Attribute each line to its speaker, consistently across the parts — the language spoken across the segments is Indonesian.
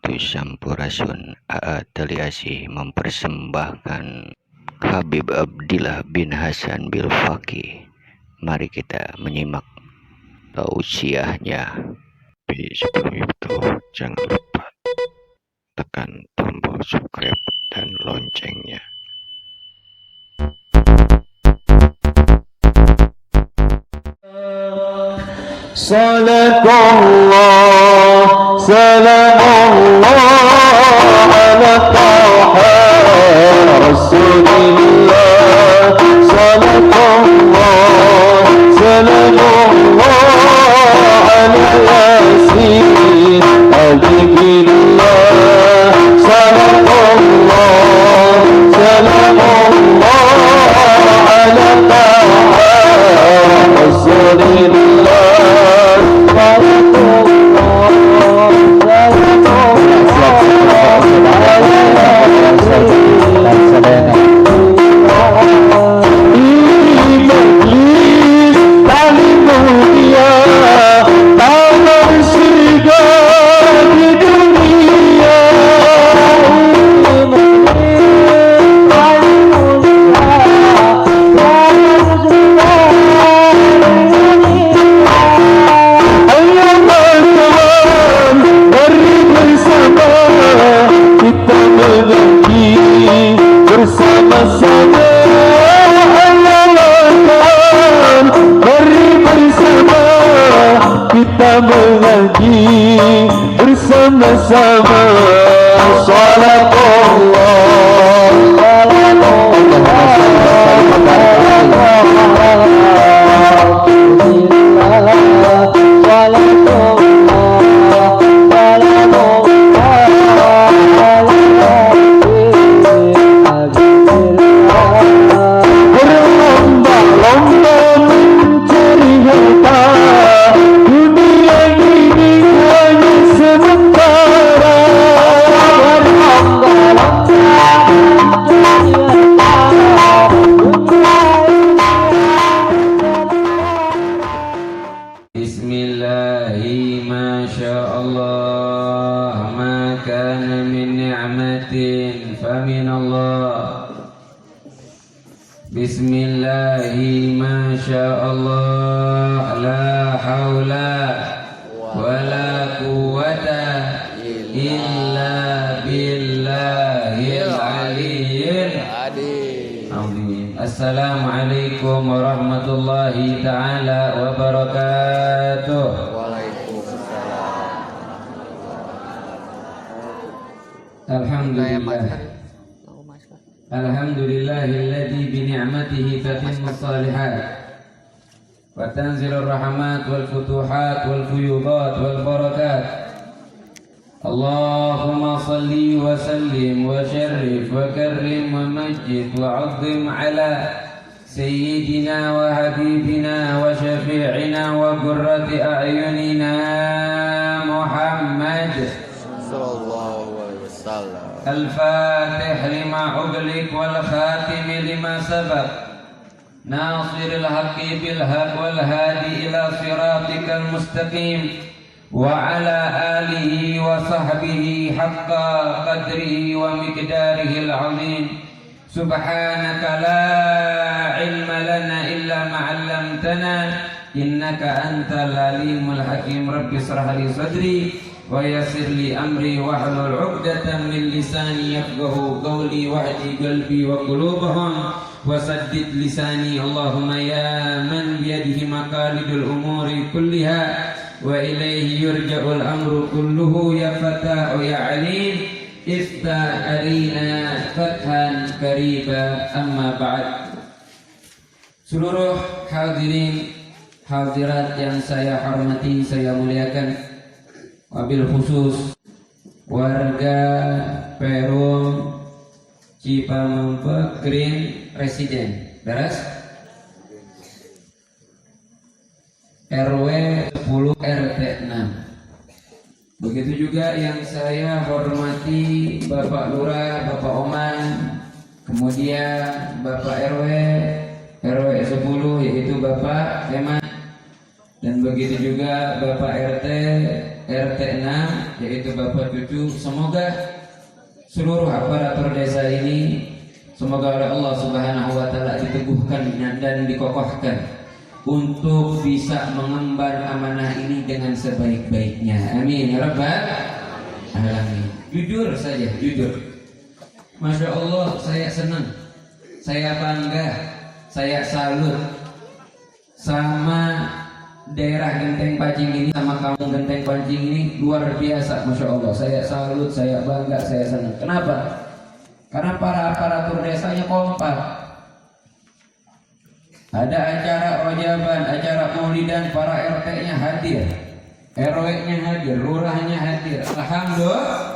Speaker 1: Itu Sampurasun AA Tali Asih mempersembahkan Habib Abdillah bin Hasan Bil Faqih. Mari kita menyimak tausiahnya. Tapi sebelum itu jangan lupa tekan tombol subscribe dan loncengnya.
Speaker 2: Salatullah, salamullah ala taha Rasulillah. Salatullah, salamullah ala yasin habibullah. Salatullah, salamullah ala taha Rasulillah. Bersama-sama Allah, mari bersama kita mengaji bersama-sama. Salatullah, Bismillahi ma sya'allah, la hawla wa la quwwata illa billahil aliyyil azim. Assalamualaikum warahmatullahi ta'ala wabarakatuh. Alhamdulillah. Alhamdulillahilladzi bi ni'matihi tatimmu shalihat wa tanzilur rahmat wal futuhat wal fuyudat wal barakat. Allahumma salli wa sallim wa syarrif wa karrim wa majid wa 'azzim ala sayyidina wa habibina wa syafi'ina wa qurrati a'yunina Muhammad sallallahu alaihi wasallam. الفاتح لما أغلق والخاتم لما سبق ناصر الحق بالحق والهادي إلى صراطك المستقيم وعلى آله وصحبه حق قدره ومقداره العظيم. سبحانك لا علم لنا إلا ما علمتنا إنك أنت العليم الحكيم. رب اشرح لي صدري ويسر لي أمري واحلل عقدة من لساني يفقهوا قولي واهد قلبي وقلوبهم وسدد لساني. اللهم يا من بيده مقاليد الأمور كلها وإليه يرجع الأمر كله يا فتاح يا عليم افتح علينا فتحا قريبا. أما بعد. Seluruh hadirin hadirat yang saya hormati, saya muliakan, wabil khusus warga Perum Cipamempe Green Residen beres RW 10 RT 6. Begitu juga yang saya hormati Bapak Lurah, Bapak Oman, kemudian Bapak RW 10 yaitu Bapak Hemat, dan begitu juga Bapak RT RT 6 yaitu Bapak Cucu. Semoga seluruh aparatur desa ini semoga oleh Allah Subhanahu wa taala diteguhkan dan dikokohkan untuk bisa mengemban amanah ini dengan sebaik-baiknya. Amin ya rabbal alamin. Jujur saja, jujur. Masya Allah, saya senang, saya bangga, saya salut sama daerah Genteng Pancing ini, sama kampung Genteng Pancing ini, luar biasa. Masya Allah, saya salut, saya bangga, saya senang. Kenapa? Karena para aparatur desanya kompak. Ada acara rojaban, acara maulidan, para RT-nya hadir, RW-nya hadir, lurahnya hadir. Alhamdulillah.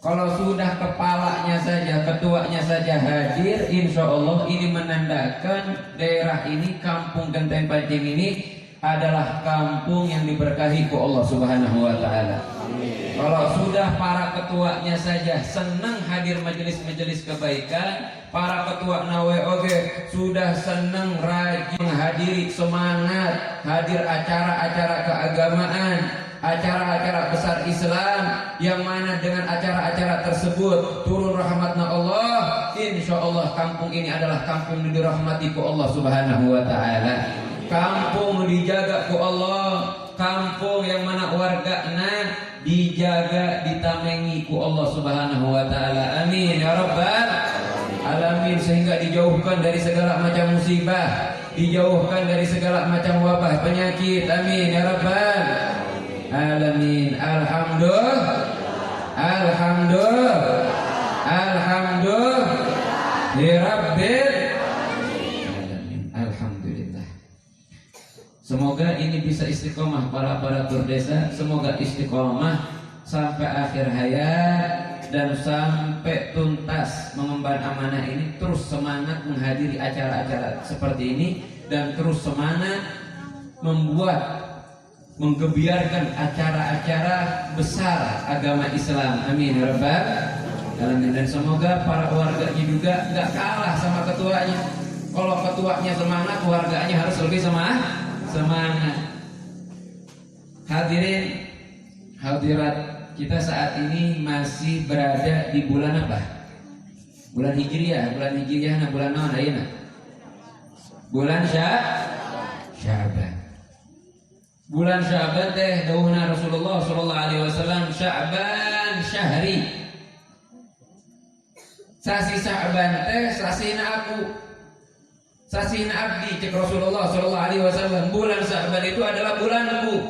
Speaker 2: Kalau sudah kepalanya saja, ketuanya saja hadir, insya Allah ini menandakan daerah ini, kampung Genteng Pancing ini adalah kampung yang diberkahi ku Allah Subhanahu wa taala. Kalau sudah para ketuanya saja senang hadir majelis-majelis kebaikan, para ketua NAWOG sudah senang rajin menghadiri, semangat hadir acara-acara keagamaan, acara-acara besar Islam, yang mana dengan acara-acara tersebut turun rahmatnya Allah. Insya Allah kampung ini adalah kampung yang dirahmati ku Allah Subhanahu wa taala. Kampung dijaga ku Allah, kampung yang mana warganya dijaga, ditamengi ku Allah Subhanahu wa taala. Amin ya rabbal alamin. Sehingga dijauhkan dari segala macam musibah, dijauhkan dari segala macam wabah penyakit. Amin ya rabbal alamin. Alhamdulillah, alhamdulillah, alhamdulillah ya rabbil alamin. Alhamdulillah. Semoga ini bisa istiqomah para aparatur desa, semoga istiqomah sampai akhir hayat dan sampai tuntas mengemban amanah ini, terus semangat menghadiri acara-acara seperti ini dan terus semangat membuat, menggebiarkan acara-acara besar agama Islam. Amin ya rabbal alamin. Dan semoga para warganya juga nggak kalah sama ketuanya. Kalau ketuanya semangat, warganya harus lebih semangat. Hadirin hadirat, kita saat ini masih berada di bulan apa? Bulan Hijriah. Bulan Hijriah nah bulan naon ayeuna? Bulan Sya'ban. Bulan Sya'ban teh dawuhna Rasulullah sallallahu alaihi wasallam, Sya'ban syahri. Sasi Sya'ban teh sasina aku, sasina abdi, cek Rasulullah sallallahu alaihi wasallam. Bulan Sya'ban itu adalah bulanku.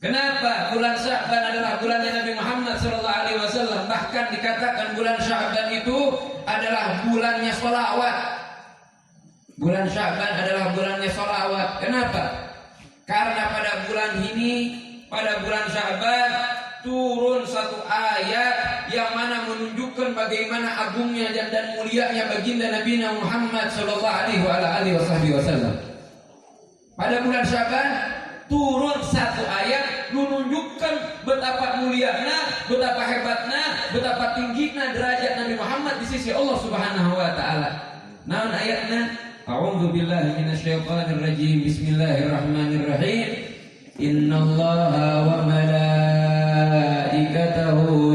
Speaker 2: Kenapa bulan Sya'ban adalah bulannya Nabi Muhammad sallallahu alaihi wasallam? Bahkan dikatakan bulan Sya'ban itu adalah bulannya sholawat. Bulan Sya'ban adalah bulannya sholawat. Kenapa? Karena pada bulan ini, pada bulan Sya'ban turun satu ayat yang mana menunjukkan bagaimana agungnya dan mulianya baginda Nabi Muhammad sallallahu alaihi wasallam. Pada bulan Sya'ban turun satu ayat menunjukkan betapa mulianya, betapa hebatnya, betapa tingginya derajat Nabi Muhammad di sisi Allah Subhanahu wa taala. Naon ayatnya? A'udzu billahi minasyaitonir rajim. Bismillahirrahmanirrahim. Innallaha wa malaikatahu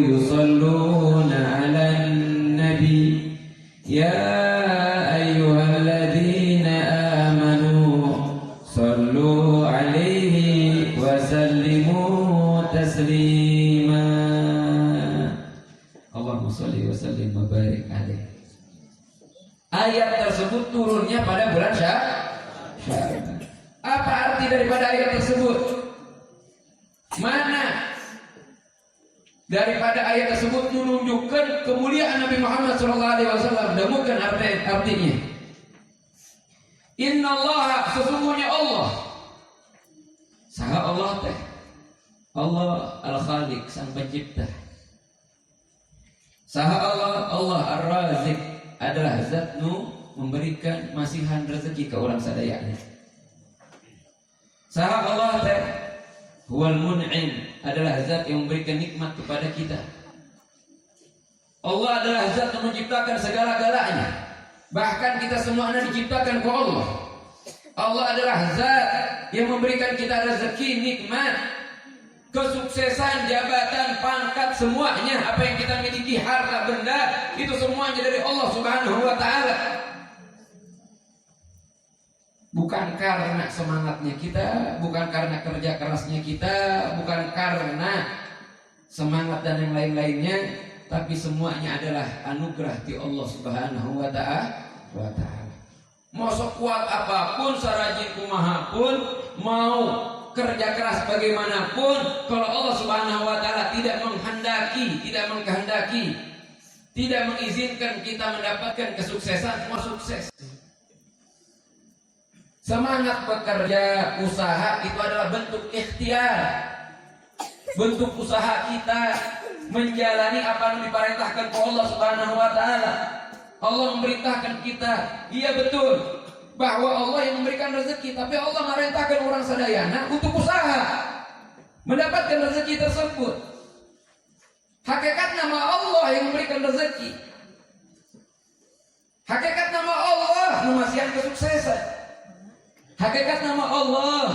Speaker 2: yusholluna 'alan nabi. Ya ayyuhalladzina amanu shallu 'alaihi wa sallimu taslima. Allahumma shalli wa sallim wa barik 'alaihi. Ayat tersebut turunnya pada bulan Sya'ban. Apa arti daripada ayat tersebut? Mana daripada ayat tersebut menunjukkan kemuliaan Nabi Muhammad SAW? Dan bukan artinya. Innallaha, sesungguhnya Allah. Saha Allah teh? Allah Al-Khaliq, sang pencipta. Saha Allah? Allah Ar-Razik, adalah zat nu memberikan masihan rezeki ke orang sadayana. Saha Allah teh? Huwal mun'im, adalah zat yang memberikan nikmat kepada kita. Allah adalah zat yang menciptakan segala-galanya. Bahkan kita semuanya diciptakan ke Allah. Allah adalah zat yang memberikan kita rezeki, nikmat, kesuksesan, jabatan, pangkat, semuanya. Apa yang kita miliki, harta benda, itu semuanya dari Allah Subhanahu wa ta'ala. Bukan karena semangatnya kita, bukan karena kerja kerasnya kita, bukan karena semangat dan yang lain-lainnya, tapi semuanya adalah anugerah di Allah Subhanahu wa ta'ala. Mau sekuat apapun, sarajin kumaha pun, mau kerja keras bagaimanapun, kalau Allah Subhanahu wa ta'ala tidak menghendaki, tidak mengizinkan kita mendapatkan kesuksesan, mau sukses. Semangat bekerja, usaha itu adalah bentuk ikhtiar, bentuk usaha kita menjalani apa yang diperintahkan oleh Allah Subhanahu wa ta'ala. Allah memerintahkan kita, iya betul, bahwa Allah yang memberikan rezeki, tapi Allah memerintahkan orang sadayana untuk usaha mendapatkan rezeki tersebut. Hakikat nama Allah yang memberikan rezeki, hakikat nama Allah memasihan kesuksesan, hakikat nama Allah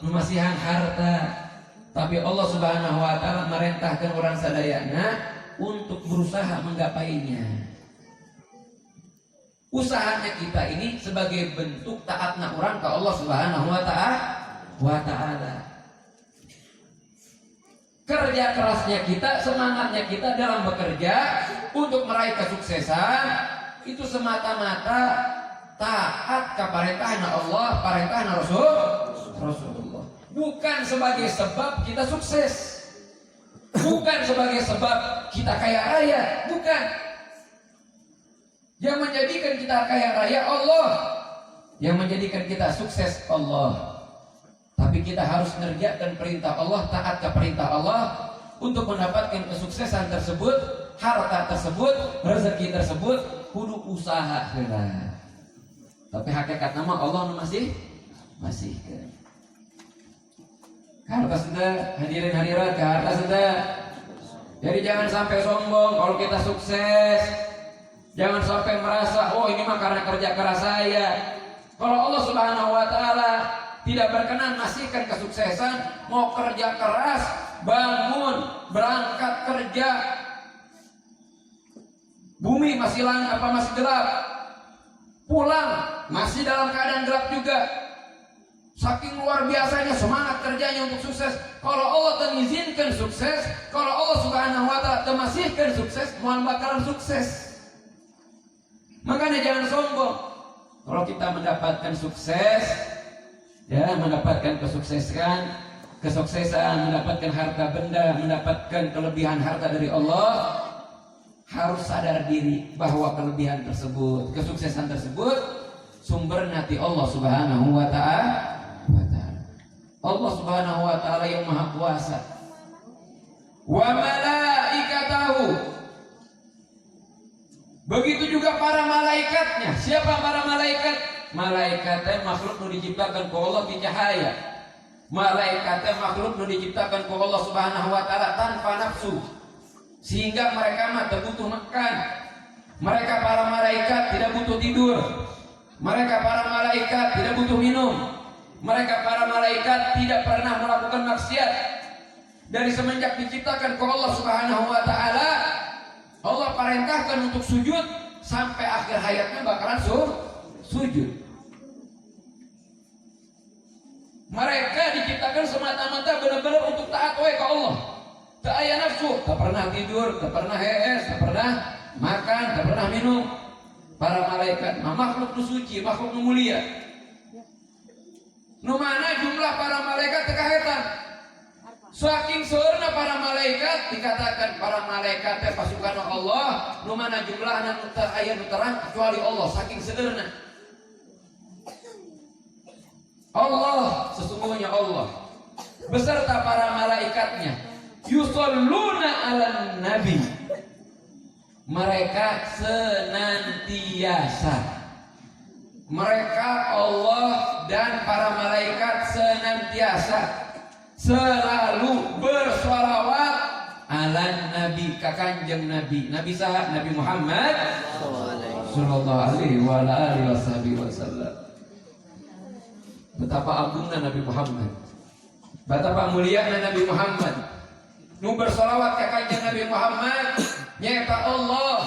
Speaker 2: memasihan harta. Tapi Allah Subhanahu wa ta'ala merintahkan orang sadayana untuk berusaha menggapainya. Usahanya kita ini sebagai bentuk taatna orang ke Allah Subhanahu wa ta'ala. Kerja kerasnya kita, semangatnya kita dalam bekerja untuk meraih kesuksesan, itu semata-mata taat ke perintahna Allah, perintahna Rasulullah. Bukan sebagai sebab kita sukses, bukan sebagai sebab kita kaya raya, bukan. Yang menjadikan kita kaya raya Allah, yang menjadikan kita sukses Allah. Tapi kita harus mengerjakan perintah Allah, taat ke perintah Allah untuk mendapatkan kesuksesan tersebut, harta tersebut, rezeki tersebut, kudu usaha heula. Tapi hakikat nama Allah masih harta sudah, hadirin hadirat, harta sudah. Jadi jangan sampai sombong kalau kita sukses. Jangan sampai merasa, oh ini mah karena kerja keras saya. Kalau Allah Subhanahu wa ta'ala tidak berkenan masihkan kesuksesan, mau kerja keras, bangun, berangkat kerja, bumi masih langit apa masih gelap, pulang masih dalam keadaan gelap juga. Saking luar biasanya semangat kerjanya untuk sukses. Kalau Allah mengizinkan sukses, kalau Allah Subhanahu wa ta'ala masihkan sukses, mau bakalan sukses. Makanya jangan sombong. Kalau kita mendapatkan sukses, ya mendapatkan kesuksesan, mendapatkan harta benda, mendapatkan kelebihan harta dari Allah, harus sadar diri bahwa kelebihan tersebut, kesuksesan tersebut sumbernya di Allah Subhanahu wa ta'ala. Allah Subhanahu wa ta'ala yang maha kuasa. Wa malaikatahu, begitu juga para malaikatnya. Siapa para malaikat? Malaikatnya makhluk yang diciptakan ku Allah di cahaya. Malaikatnya makhluk yang diciptakan ku Allah Subhanahu wa ta'ala tanpa nafsu, sehingga mereka mah tak butuh makan. Mereka para malaikat tidak butuh tidur. Mereka para malaikat tidak butuh minum. Mereka para malaikat tidak pernah melakukan maksiat. Dari semenjak diciptakan ku Allah Subhanahu wa ta'ala, Allah perintahkan untuk sujud sampai akhir hayatnya bakalan sujud. Mereka diciptakan semata-mata benar-benar untuk taat ke Allah. Tak aya nafsu, tak pernah tidur, tak pernah hees, tak pernah makan, tak pernah minum. Para malaikat, makhluk nu suci, makhluk nu mulia. Nu mana jumlah para malaikat tekahetan. Saking seurna para malaikat, dikatakan para malaikat pasukan Allah, nu mana jumlahna nu teu aya nu terang kecuali Allah, saking seurna. Allah, sesungguhnya Allah beserta para malaikatnya yusholluna 'alan nabi. Mereka senantiasa, mereka Allah dan para malaikat senantiasa selalu bersolawat ala nabi, ka kanjeng nabi. Nabi saha? Nabi Muhammad sallallahu alaihi wasallam. Betapa agungna Nabi Muhammad, betapa muliana Nabi Muhammad. Nu bersolawat ke kanjeng Nabi Muhammad nyata Allah,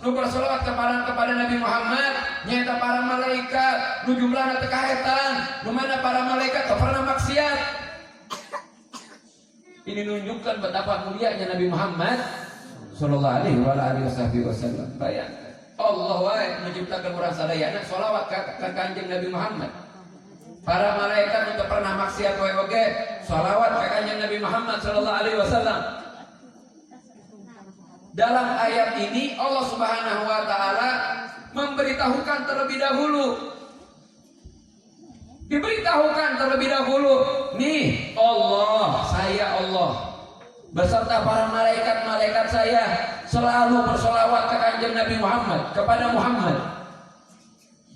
Speaker 2: nu bersolawat kepada Nabi Muhammad nyata para malaikat. Nu jumlahna teu kahetan, nu mana para malaikat teu pernah maksiat. Ini menunjukkan betapa mulianya Nabi Muhammad sallallahu alaihi wasallam. Bayangkan Allah wae menciptakan urang sadayana sholawat ke kanjeng Nabi Muhammad. Para malaikat untuk pernah maksiat wae oge sholawat ke kanjeng Nabi Muhammad sallallahu alaihi wasallam. Dalam ayat ini Allah Subhanahu wa taala memberitahukan terlebih dahulu. Diberitahukan terlebih dahulu, nih Allah, saya Allah beserta para malaikat-malaikat saya selalu bersolawat ke kanjeng Nabi Muhammad, kepada Muhammad.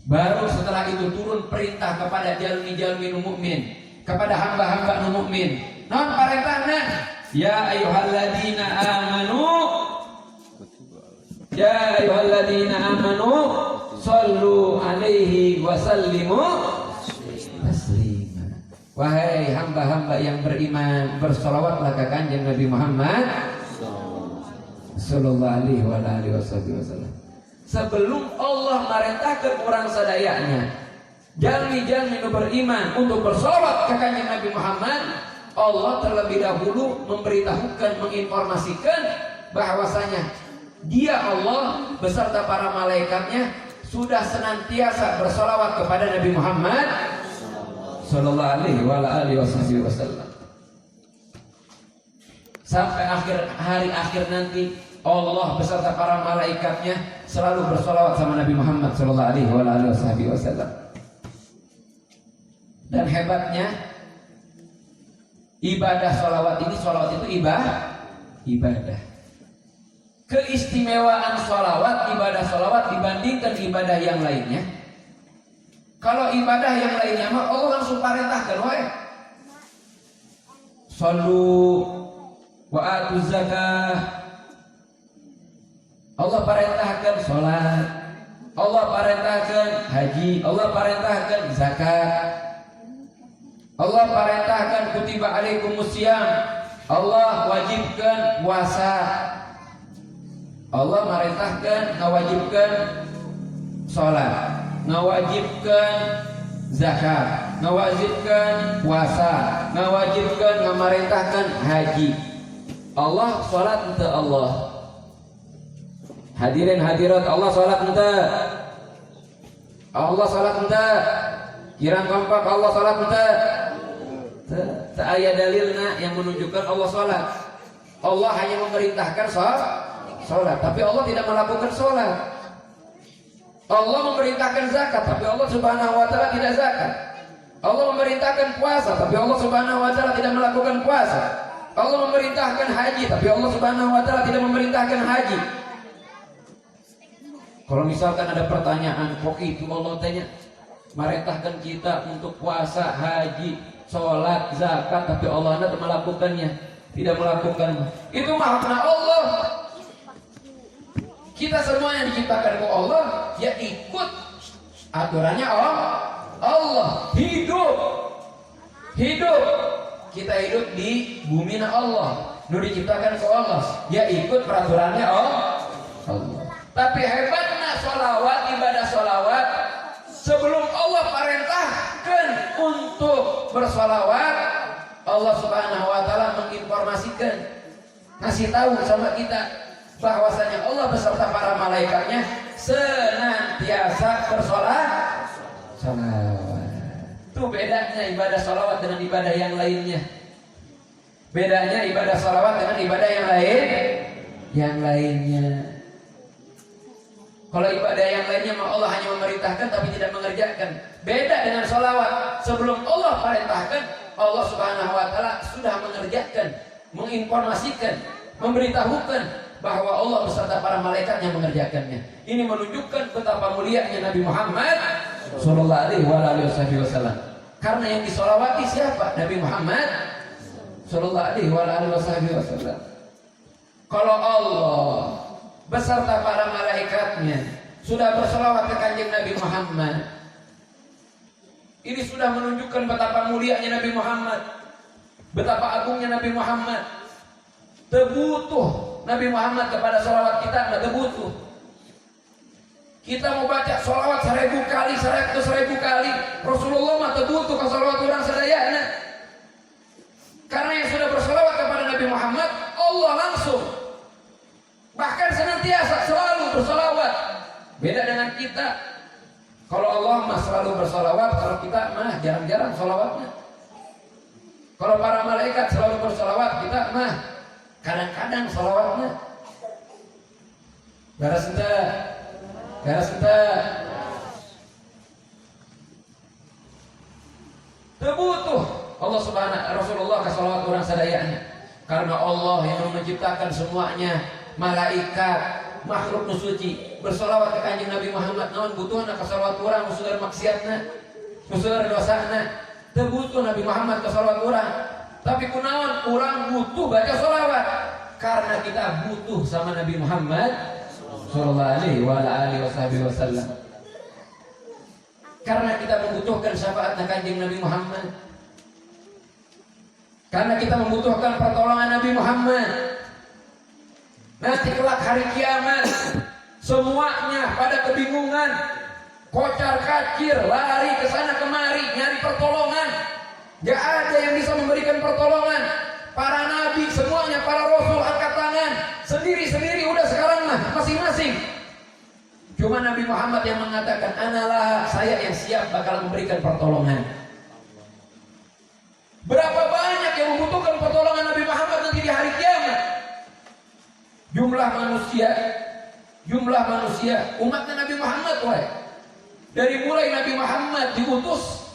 Speaker 2: Baru setelah itu turun perintah kepada jalmi-jalmi mukmin, kepada hamba-hamba mukmin. Non parentahna, ya ayyuhalladzina amanu, ya ayyuhalladzina amanu, sallu alaihi wa sallimu taslima. Wahai hamba-hamba yang beriman, bersolawatlah ke kanjeng Nabi Muhammad sallallahu alaihi wasallam. Sebelum Allah merintahkan orang sadayanya, jalmi-jalmi nu beriman untuk bersolawat ke kanjeng Nabi Muhammad, Allah terlebih dahulu memberitahukan, menginformasikan bahwasanya Dia Allah beserta para malaikatnya sudah senantiasa bersolawat kepada Nabi Muhammad sallallahu alaihi wasallam. Sampai hari akhir nanti Allah beserta para malaikatnya selalu bersolawat sama Nabi Muhammad sallallahu alaihi wasallam. Dan hebatnya ibadah solawat ini, solawat itu ibadah. Keistimewaan solawat, ibadah solawat dibandingkan ibadah yang lainnya. Kalau ibadah yang lainnya mah Allah langsung perintahkan wae. Shallu wa atu zakah. Allah perintahkan salat. Allah perintahkan haji, Allah perintahkan zakat. Allah perintahkan kutiba alaikumusiyam. Allah wajibkan puasa. Allah merintahkan ngawajibkan salat, ngawajibkan zakat, ngawajibkan puasa, ngawajibkan ngamarintahkan haji. Allah salat ente Allah. Hadirin hadirat, Allah salat ente. Allah salat ente. Kirang kompak Allah salat ente. Teu aya dalilna yang menunjukkan Allah salat. Allah hanya memerintahkan salat, tapi Allah tidak melakukan salat. Allah memerintahkan zakat, tapi Allah Subhanahu wa taala tidak zakat. Allah memerintahkan puasa, tapi Allah Subhanahu wa taala tidak melakukan puasa. Allah memerintahkan haji, tapi Allah Subhanahu wa taala tidak memerintahkan haji. Kalau misalkan ada pertanyaan, kok itu Allah tanya merintahkan kita untuk puasa, haji, salat, zakat, tapi Allah tidak melakukannya, tidak melakukan. Itu makna Allah. Kita semua yang diciptakan oleh Allah, ya ikut aturannya Allah. Hidup. Kita hidup di bumi Allah. Nu diciptakan oleh Allah, ya ikut peraturannya Allah. Tapi hebatnya sholawat, ibadah sholawat, sebelum Allah perintahkan untuk bersolawat, Allah Subhanahu wa taala menginformasikan, ngasih tahu sama kita bahwasanya Allah beserta para malaikatnya senantiasa bersolawat. Itu bedanya ibadah sholawat dengan ibadah yang lainnya. Bedanya ibadah sholawat dengan ibadah yang lainnya. Kalau ibadah yang lainnya Allah hanya memerintahkan tapi tidak mengerjakan. Beda dengan sholawat. Sebelum Allah perintahkan, Allah Subhanahu wa taala sudah mengerjakan, menginformasikan, memberitahukan bahwa Allah beserta para malaikatnya mengerjakannya. Ini menunjukkan betapa mulianya Nabi Muhammad sallallahu alaihi wasallam. Karena yang disolawati siapa? Nabi Muhammad sallallahu alaihi wasallam. Kalau Allah beserta para malaikatnya sudah bersolawat ke kanjeng Nabi Muhammad, Ini sudah menunjukkan betapa mulianya Nabi Muhammad, betapa agungnya Nabi Muhammad. Tebutuh Nabi Muhammad kepada sholawat kita, nggak tebutuh. Kita mau baca sholawat 1000 kali, 100.000 kali, Rasulullah mah tebutuh ke sholawat orang sadayana. Karena yang sudah bersolawat kepada Nabi Muhammad, Allah langsung, bahkan senantiasa selalu bersolawat. Beda dengan kita. Kalau Allah mah selalu bersolawat, kalau kita mah jarang-jarang solawatnya. Kalau para malaikat selalu bersolawat, kita mah kadang-kadang solawatnya. Garas enta. Tebutuh Allah subhanahu Rasulullah ke salawat orang sadayana. Karena Allah yang menciptakan semuanya, malaikat, makhluk nusuci bersolawat ke kanjeng Nabi Muhammad. Naon butuhna ke salawat urang musuh maksiatna, musuh dosana. Teu butuh Nabi Muhammad ke salawat urang. Tapi kunaon urang butuh baca solawat karena kita butuh sama Nabi Muhammad sallallahu alaihi wasallam. Karena kita membutuhkan syafaat kanjeng Nabi Muhammad. Karena kita membutuhkan pertolongan Nabi Muhammad. Nanti kelak hari kiamat semuanya pada kebingungan, kocar kacir, lari ke sana kemari nyari pertolongan. Gak ada yang bisa memberikan pertolongan. Para nabi semuanya, para rasul angkat tangan sendiri-sendiri udah sekarang mah masing-masing. Cuma Nabi Muhammad yang mengatakan, analah, saya yang siap bakal memberikan pertolongan. Berapa banyak yang membutuhkan pertolongan Nabi Muhammad nanti di hari kiamat? Jumlah manusia umatnya Nabi Muhammad, woy. Dari mulai Nabi Muhammad diutus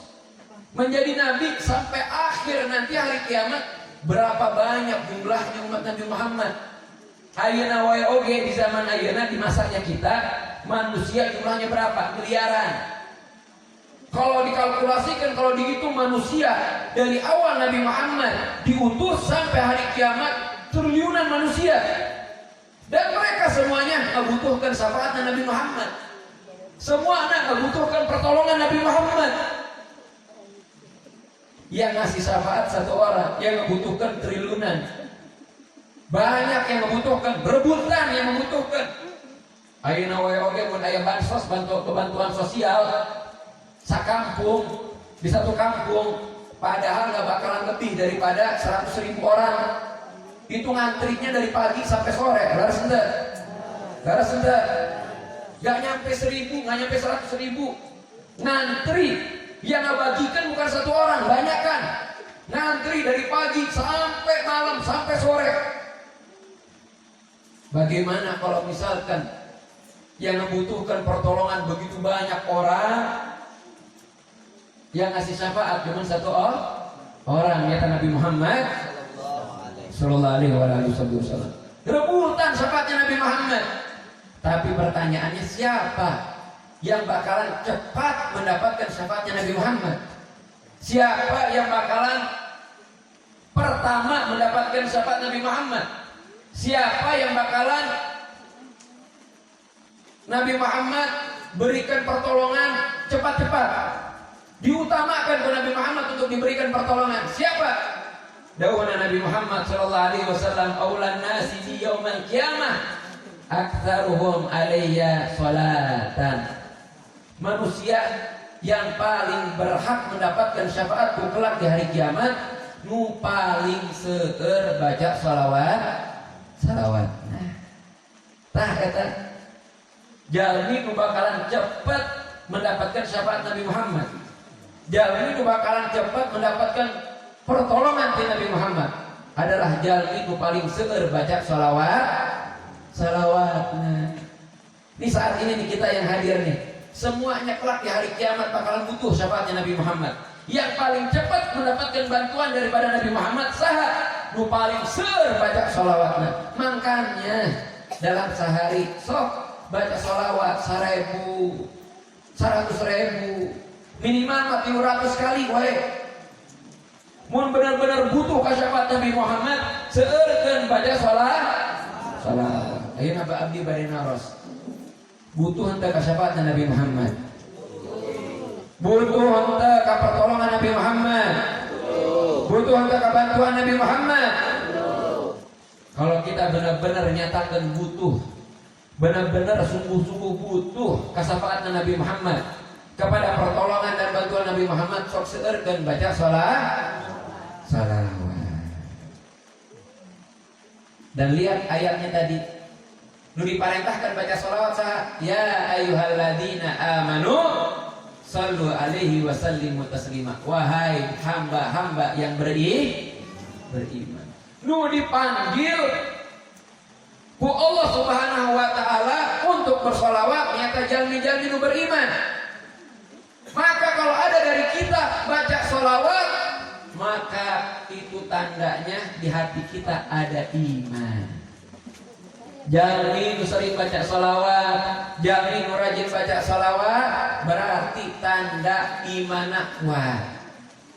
Speaker 2: menjadi nabi sampai akhir nanti hari kiamat, berapa banyak jumlahnya umat Nabi Muhammad? Ayeuna wae oge di zaman ayeuna di masanya kita manusia jumlahnya berapa? Miliaran. Kalau dikalkulasikan, kalau dihitung manusia dari awal Nabi Muhammad diutus sampai hari kiamat, triliunan manusia. Dan mereka semuanya membutuhkan syafaatnya Nabi Muhammad. Semua anak membutuhkan pertolongan Nabi Muhammad. Yang ngasih syafaat satu orang, yang membutuhkan triliunan. Banyak yang membutuhkan, berebutan yang membutuhkan. Ayeuna wae oge mun aya bansos, bantuan sosial sakampung di satu kampung, padahal nggak bakalan lebih daripada 100.000 orang. Itu ngantrinya dari pagi sampai sore, laras ente. Gak nyampe 1.000, gak nyampe 100.000 ngantri. Yang ngebagikan bukan satu orang, banyak kan. Ngantri dari pagi sampai malam, sampai sore. Bagaimana kalau misalkan yang membutuhkan pertolongan begitu banyak orang, yang ngasih syafaat cuma satu orang, yaitu Nabi Muhammad sallallahu alaihi wasallam. Rebutan syafaatnya Nabi Muhammad. Tapi pertanyaannya, siapa yang bakalan cepat mendapatkan syafaatnya Nabi Muhammad? Siapa yang bakalan pertama mendapatkan syafaat Nabi Muhammad? Siapa yang bakalan Nabi Muhammad berikan pertolongan cepat-cepat? Diutamakan ke Nabi Muhammad untuk diberikan pertolongan. Siapa? Dawuhna Nabi Muhammad sallallahu alaihi wasallam, aulan nasi di yaumil qiyamah aktsaruhum alayya salatan. Manusia yang paling berhak mendapatkan syafaat kelak di hari kiamat nu paling seueur baca salawat. Tah eta jalmi nu bakalan cepat mendapatkan syafaat Nabi Muhammad. Jalmi nu bakalan cepat mendapatkan pertolongan dari Nabi Muhammad adalah jalmi nu paling seueur baca salawat. Ini saat ini nih, kita yang hadir nih, semuanya kelak di hari kiamat bakalan butuh syafaatnya Nabi Muhammad. Yang paling cepat mendapatkan bantuan daripada Nabi Muhammad saha nu paling seueur baca salawatna. Makanya dalam sehari sok baca salawat 1.000, 100.000, minimal 300 kali wae. Mun benar-benar butuh ka syafaat Nabi Muhammad, seueurkeun baca salawat. Ayeuna abdi bade naros. Butuh henteu ka syafaatna Nabi Muhammad. Butuh henteu ka Nabi Muhammad? Butuh entah bantuan Nabi Muhammad? Kalau kita benar-benar nyatakan butuh, benar-benar sungguh-sungguh butuh kasafaat Nabi Muhammad, kepada pertolongan dan bantuan Nabi Muhammad, sok seurkeun baca salawat. Dan lihat ayatnya tadi, nu diparentahkan baca salawat saha? Ya ayyuhalladzina amanu sallu alaihi wasallimu taslima. Wahai hamba-hamba yang beriman. Nu dipanggil ku Allah Subhanahu wa taala untuk bersolawat nyata jalmi-jalmi nu beriman. Maka kalau ada dari kita baca solawat, maka itu tandanya di hati kita ada iman. Jalmi nu sering baca solawat, jalmi nu rajin baca solawat, berarti tanda imanna kuat.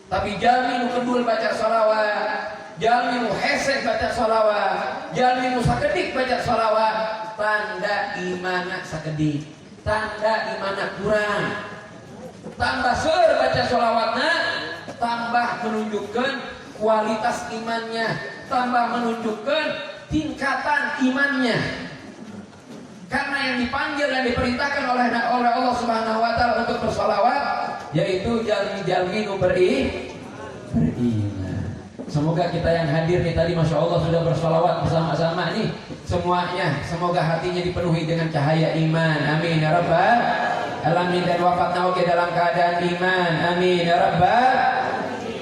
Speaker 2: Tapi jalmi nu kedul baca solawat, jalmi nu hese baca solawat, jalmi nu sakedik baca solawat, tanda imanna sakedik, tanda imanna kurang. Tambah seur baca solawatna, tambah menunjukkan kualitas imannya, tambah menunjukkan tingkatan imannya. Karena yang dipanggil dan diperintahkan oleh Allah Subhanahu wa taala untuk bersolawat yaitu jalmi-jalmi nu beriman. Semoga kita yang hadir nih tadi Masya Allah sudah bersolawat bersama-sama nih semuanya, semoga hatinya dipenuhi dengan cahaya iman. Amin ya rabbal alamin. Dan wafatna oke dalam keadaan iman. Amin ya rabbal.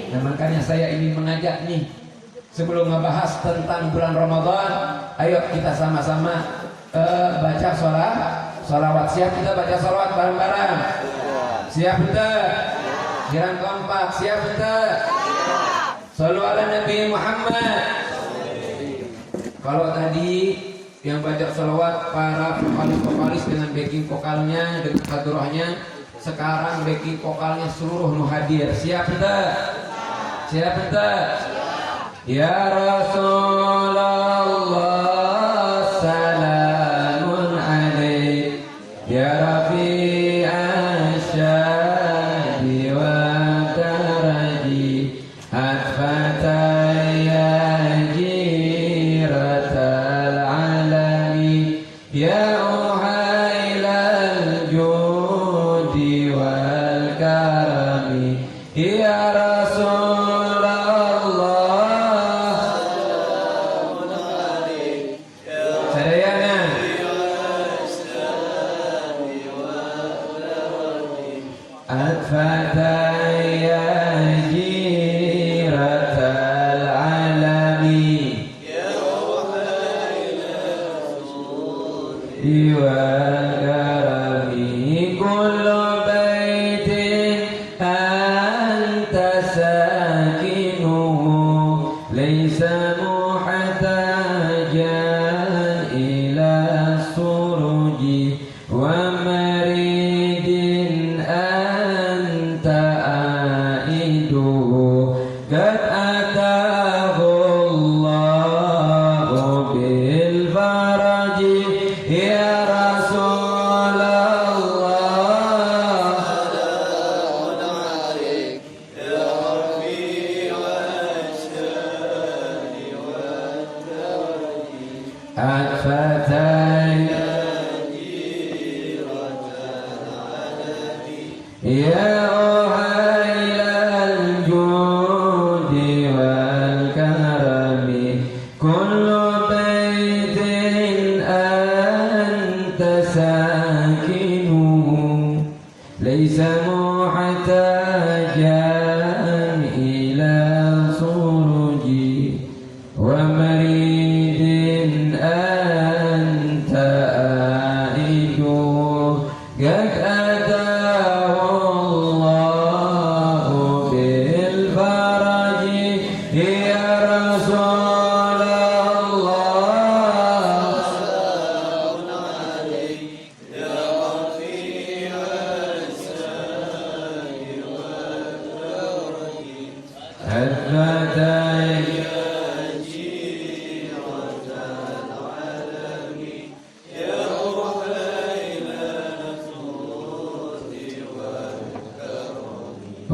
Speaker 2: Dan makanya saya ingin mengajak nih, sebelum membahas tentang bulan Ramadan, ayo kita sama-sama baca sholawat. Siap kita baca sholawat bareng-bareng? Siap kita? Giliran keempat, siap kita? Shallu ala Nabi Muhammad. Kalau tadi yang baca sholawat para vokalis dengan backing vokalnya, dengan hadrohnya, sekarang backing vokalnya seluruh nu hadir. Siap kita? Siap kita? Ya Rasulullah salamun alaik, ya Rafi asyadi wa daraji, atfataya jiratal alami, ya uhailal judi wal karami, ya Rasul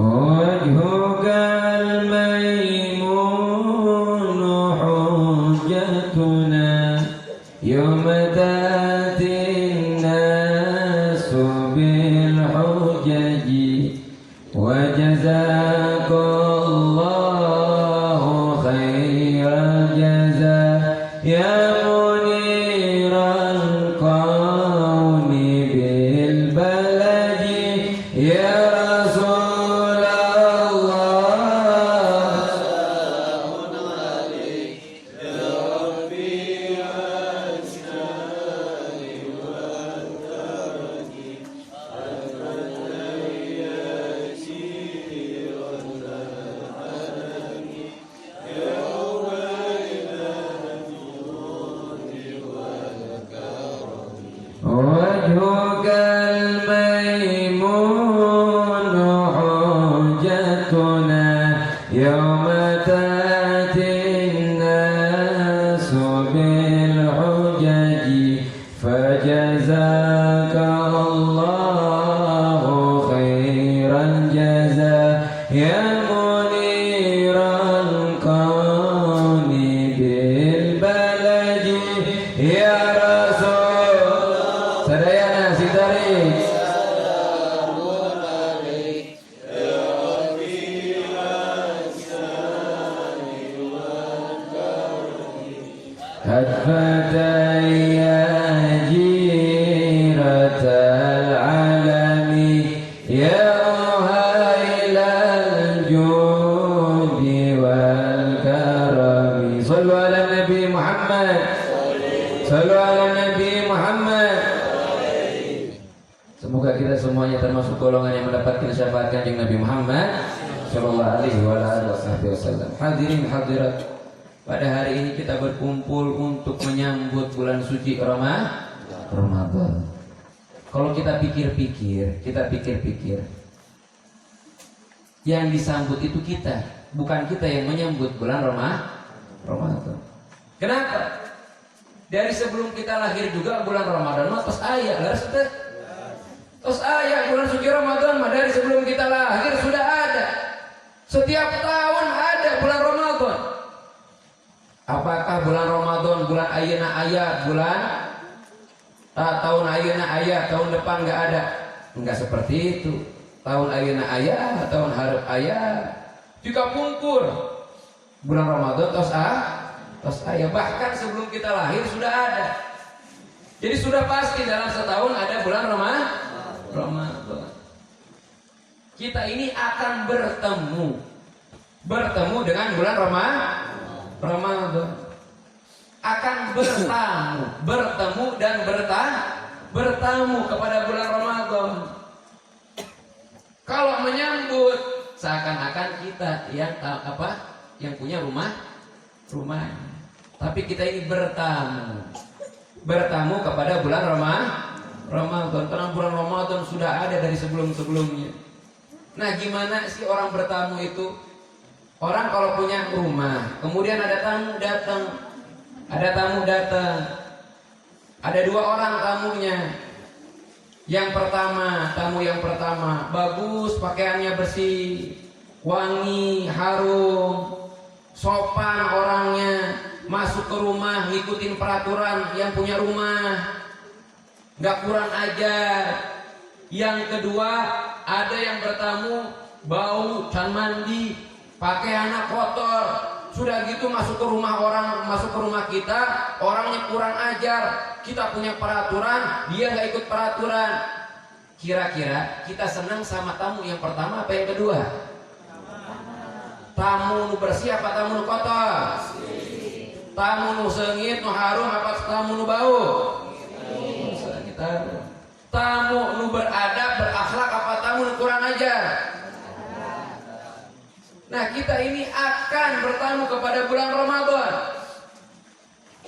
Speaker 2: Oh jazakallahu khairal jazaa ya muniral kauni bil baladi ya وجهك الميمون حجتنا يوم تأتي الناس بالحجج فجزاك الله خير الجزاء يا منير الكون بالبلد يا Sadayana Sitaris Hadfataya jiratal alami ya uhailal judi wal karami Sallu ala Nabi Muhammad Sallu ala Nabi Muhammad. Semoga kita semuanya termasuk golongan yang mendapatkan syafaat Kanjeng Nabi Muhammad sallallahu alaihi wasallam. Hadirin hadirat, pada hari ini kita berkumpul untuk menyambut bulan suci Ramadan. Kalau kita pikir-pikir, yang disambut itu kita, bukan kita yang menyambut bulan Ramadan. Kenapa? Dari sebelum kita lahir juga bulan Ramadan mah tos aya, laras teh. Tos aya bulan suci Ramadan mah dari sebelum kita lahir sudah ada. Setiap tahun ada bulan Ramadan. Apakah bulan Ramadan bulan ayeuna aya, bulan tahun ayeuna aya, tahun depan enggak ada? Enggak seperti itu. Tahun ayeuna aya, tahun hareup aya. Jika pungkur bulan Ramadan tos aya, bahkan sebelum kita lahir sudah ada. Jadi sudah pasti dalam setahun ada bulan Ramadan. Kita ini akan bertemu dengan bulan Ramadan. Akan bertemu dan bertamu kepada bulan Ramadan. Kalau menyambut seakan-akan kita yang punya rumahnya. Tapi kita ini bertamu kepada bulan Ramadan. Karena bulan Ramadan sudah ada dari sebelum-sebelumnya. Nah, gimana sih orang bertamu itu? Orang kalau punya rumah, kemudian ada tamu datang. Ada dua orang tamunya. Tamu yang pertama bagus, pakaiannya bersih, wangi, harum, sopan orangnya, masuk ke rumah ngikutin peraturan yang punya rumah, nggak kurang ajar. Yang kedua, ada yang bertamu bau, can mandi, pakaiannya kotor, sudah gitu masuk ke rumah orang, masuk ke rumah kita, orangnya kurang ajar, kita punya peraturan, dia nggak ikut peraturan. Kira-kira kita senang sama tamu yang pertama apa yang kedua? Tamu nu bersih apa tamu nu kotor? Tamu nu seungit nu harum apa tamu nu bau? Tamu nu beradab berakhlak apa tamu nu kurang ajar? Nah, kita ini akan bertamu kepada bulan Ramadan.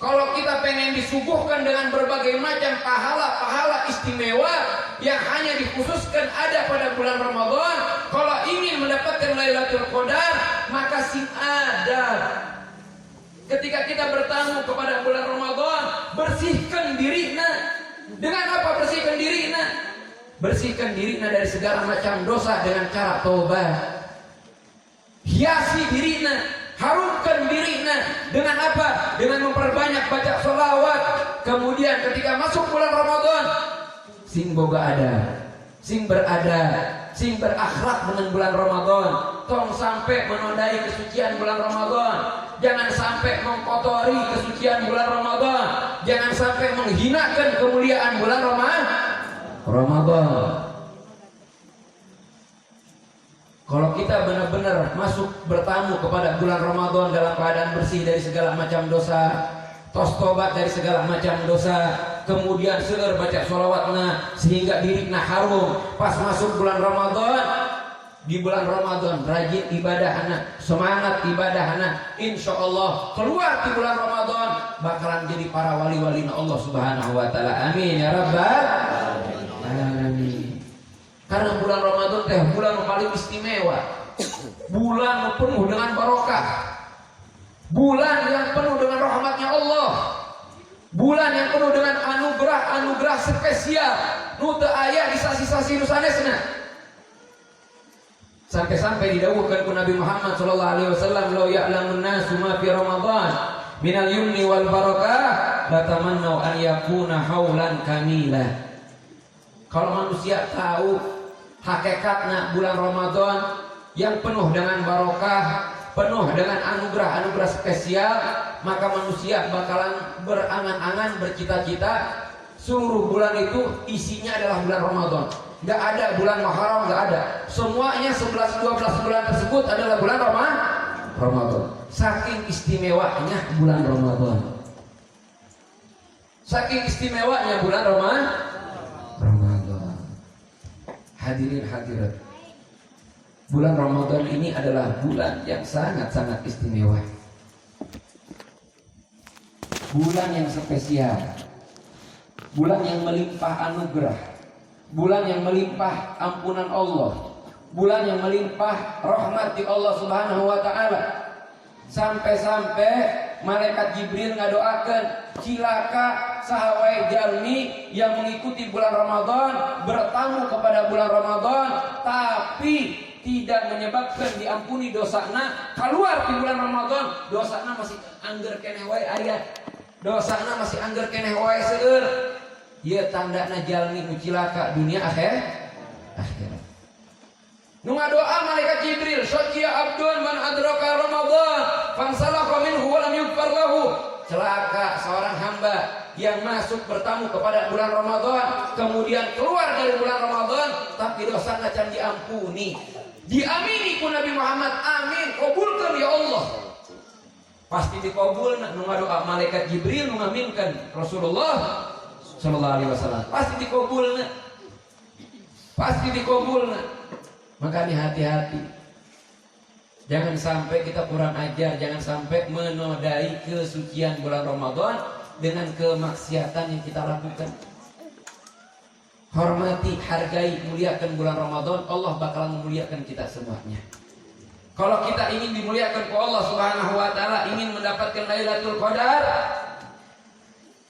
Speaker 2: Kalau kita pengen disuguhkan dengan berbagai macam pahala-pahala istimewa yang hanya dikhususkan ada pada bulan Ramadan, kalau ingin mendapatkan Lailatul Qadar, maka sing ada. Ketika kita bertamu kepada bulan Ramadan, bersihkan dirina. Dengan apa bersihkan dirina? Bersihkan dirina dari segala macam dosa dengan cara taubat. Hiasi dirina, harumkan dirina dengan apa? Dengan memperbanyak baca sholawat. Kemudian ketika masuk bulan Ramadan, sing boga ada, sing berada, sing berakhlak dengan bulan Ramadan. Tong sampai menodai kesucian bulan Ramadan. Jangan sampai mengkotori kesucian bulan Ramadan. Jangan sampai menghinakan kemuliaan bulan Ramadan. Kalau kita benar-benar masuk bertamu kepada bulan Ramadan dalam keadaan bersih dari segala macam dosa, tos tobat dari segala macam dosa, kemudian seueur baca sholawatna sehingga dirikna harum pas masuk bulan Ramadan. Di bulan Ramadan rajin ibadahna, semangat ibadahna, insya Allah keluar di bulan Ramadan bakalan jadi para wali-wali Allah Subhanahu wa taala. Amin ya rabbal alamin. Karena bulan Ramadan teh bulan yang paling istimewa, bulan yang penuh dengan barokah, bulan yang penuh dengan rahmatnya Allah, bulan yang penuh dengan anugerah spesial nu teu aya di sasi-sasi nu sanesna. Sampai-sampai didawuhkan ku Nabi Muhammad sallallahu alaihi wasallam, "Law ya'lamun nasu ma fi Ramadan minal yumni wal barakah latamannau an yakuna haulan kamila." Kalau manusia tahu hakikatnya bulan Ramadan yang penuh dengan barokah, penuh dengan anugerah spesial, maka manusia bakalan berangan-angan, bercita-cita seluruh bulan itu isinya adalah bulan Ramadan. Gak ada bulan Muharram, gak ada. Semuanya 11-12 bulan tersebut adalah bulan Ramadan. Saking istimewanya bulan Ramadan. Saking istimewanya bulan Ramadan. Hadirin hadirat, bulan Ramadan ini adalah bulan yang sangat-sangat istimewa. Bulan yang spesial. Bulan yang melimpah anugerah. Bulan yang melimpah ampunan Allah. Bulan yang melimpah rahmat di Allah Subhanahu wa taala. Sampai-sampai malaikat Jibril ngadoakeun cilaka sahawai jalmi yang mengikuti bulan Ramadan, bertamu kepada bulan Ramadan tapi tidak menyebabkan diampuni dosana, keluar di bulan Ramadan dosana masih angger keneh wae aya. Dosana masih angger keneh wae seueur. Ieu tandana jalmi nu cilaka dunia akhirat. Nu ngadoa malaikat Jibril, "Syaqiya abdun man adraka Ramadan, fansalakha minhu wa lam yughfar lahu." Celaka seorang hamba yang masuk bertamu kepada bulan Ramadan, kemudian keluar dari bulan Ramadan tapi dosana can diampuni. Diamini ku Nabi Muhammad, amin, kabulkan ya Allah. Pasti dikabul nu ngadoa malaikat Jibril nu ngaminkan Rasulullah sallallahu alaihi wasallam. Pasti dikabulna. Maka hati-hati. Jangan sampai kita kurang ajar, jangan sampai menodai kesucian bulan Ramadan dengan kemaksiatan yang kita lakukan. Hormati, hargai, muliakan bulan Ramadan, Allah bakalan memuliakan kita semuanya. Kalau kita ingin dimuliakan oleh Allah Subhanahu wa taala, ingin mendapatkan Lailatul Qadar,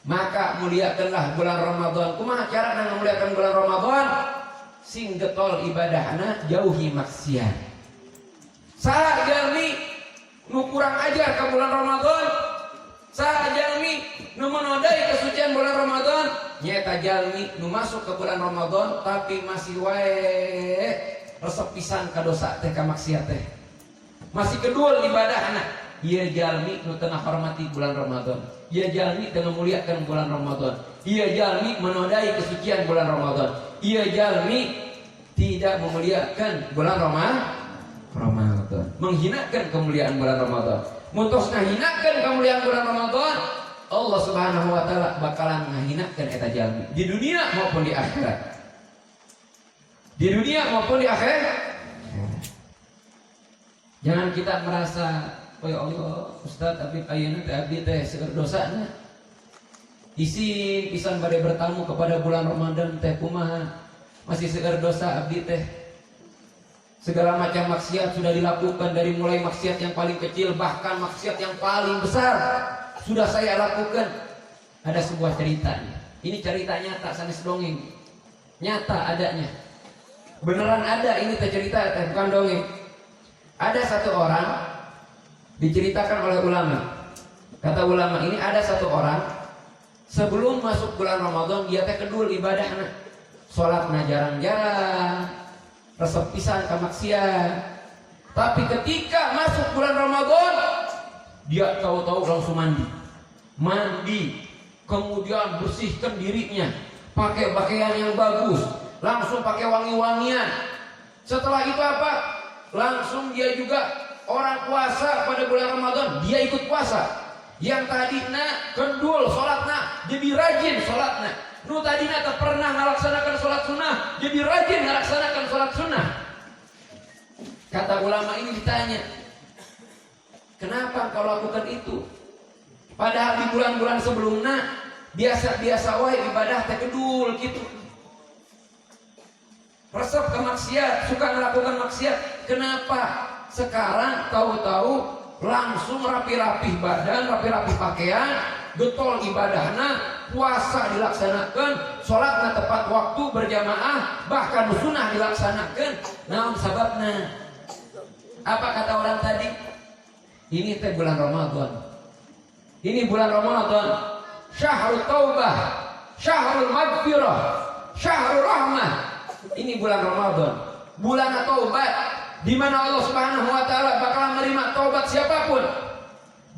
Speaker 2: maka muliakanlah bulan Ramadan. Kumaha carana memuliakan bulan Ramadan? Sing getol ibadahna, jauhi maksiat. Saha jalmi nu kurang ajar ke bulan Ramadan, saha jalmi nu menodai kesucian bulan Ramadan, nyaeta jalmi nu masuk ke bulan Ramadan tapi masih wae resep pisan ka dosa teh, ka maksiat teh. Masih kedul ibadahna. Ieu jalmi nu teu ngahormati bulan Ramadan. Ieu jalmi teu ngamuliakeun bulan Ramadan. Ieu jalmi menodai kesucian bulan Ramadan. Ieu jalmi tidak memuliakan bulan Ramadan. Menghinakan kemuliaan bulan Ramadan. Muntosna hinakan kemuliaan bulan Ramadan, Allah Subhanahu wa taala bakalan ngahinakeun eta jalmi di dunia maupun di akhirat. Di dunia maupun di akhirat. Jangan kita merasa, "Oh ya Allah, Ustaz, tapi ayeuna teh abdi teh seueur dosana. Isin pisan bade bertamu kepada bulan Ramadan teh kumaha? Masih seueur dosa abdi teh. Segala macam maksiat sudah dilakukan, dari mulai maksiat yang paling kecil bahkan maksiat yang paling besar sudah saya lakukan." Ada sebuah cerita. Ini cerita nyata, sanes dongeng. Nyata adanya. Beneran ada, ini teh cerita teh bukan dongeng. Ada satu orang, diceritakan oleh ulama. Kata ulama ini, ada satu orang sebelum masuk bulan Ramadan dia teh kedul ibadahna. Salatna jarang-jarang, resep pisan ka maksiat. Tapi ketika masuk bulan Ramadan, dia tahu-tahu langsung mandi, kemudian bersihkan dirinya, pakai pakaian yang bagus, langsung pakai wangi-wangian. Setelah itu apa? Langsung dia juga orang puasa pada bulan Ramadan, dia ikut puasa. Yang tadina kendul sholatna, jadi rajin sholatna. Nu tadina tak pernah melaksanakan sholat sunnah, jadi rajin melaksanakan sholat sunnah. Kata ulama ini ditanya, kenapa kau lakukan itu? Padahal di bulan-bulan sebelumnya biasa-biasa wae ibadah teh kedul gitu. Resep ke maksiat, suka melakukan maksiat. Kenapa sekarang tahu-tahu langsung rapi-rapi badan, rapi-rapi pakaian, getol ibadahna, puasa dilaksanakan, sholatna tepat waktu berjamaah, bahkan sunnah dilaksanakan. Naon sababna? Apa kata orang tadi? Ini teh bulan Ramadan. Ini bulan Ramadan. Syahrul taubah, syahrul maghfirah, syahrul rahmah. Ini bulan Ramadan, bulan taubat, di mana Allah Subhanahu wa taala bakal menerima taubat siapapun.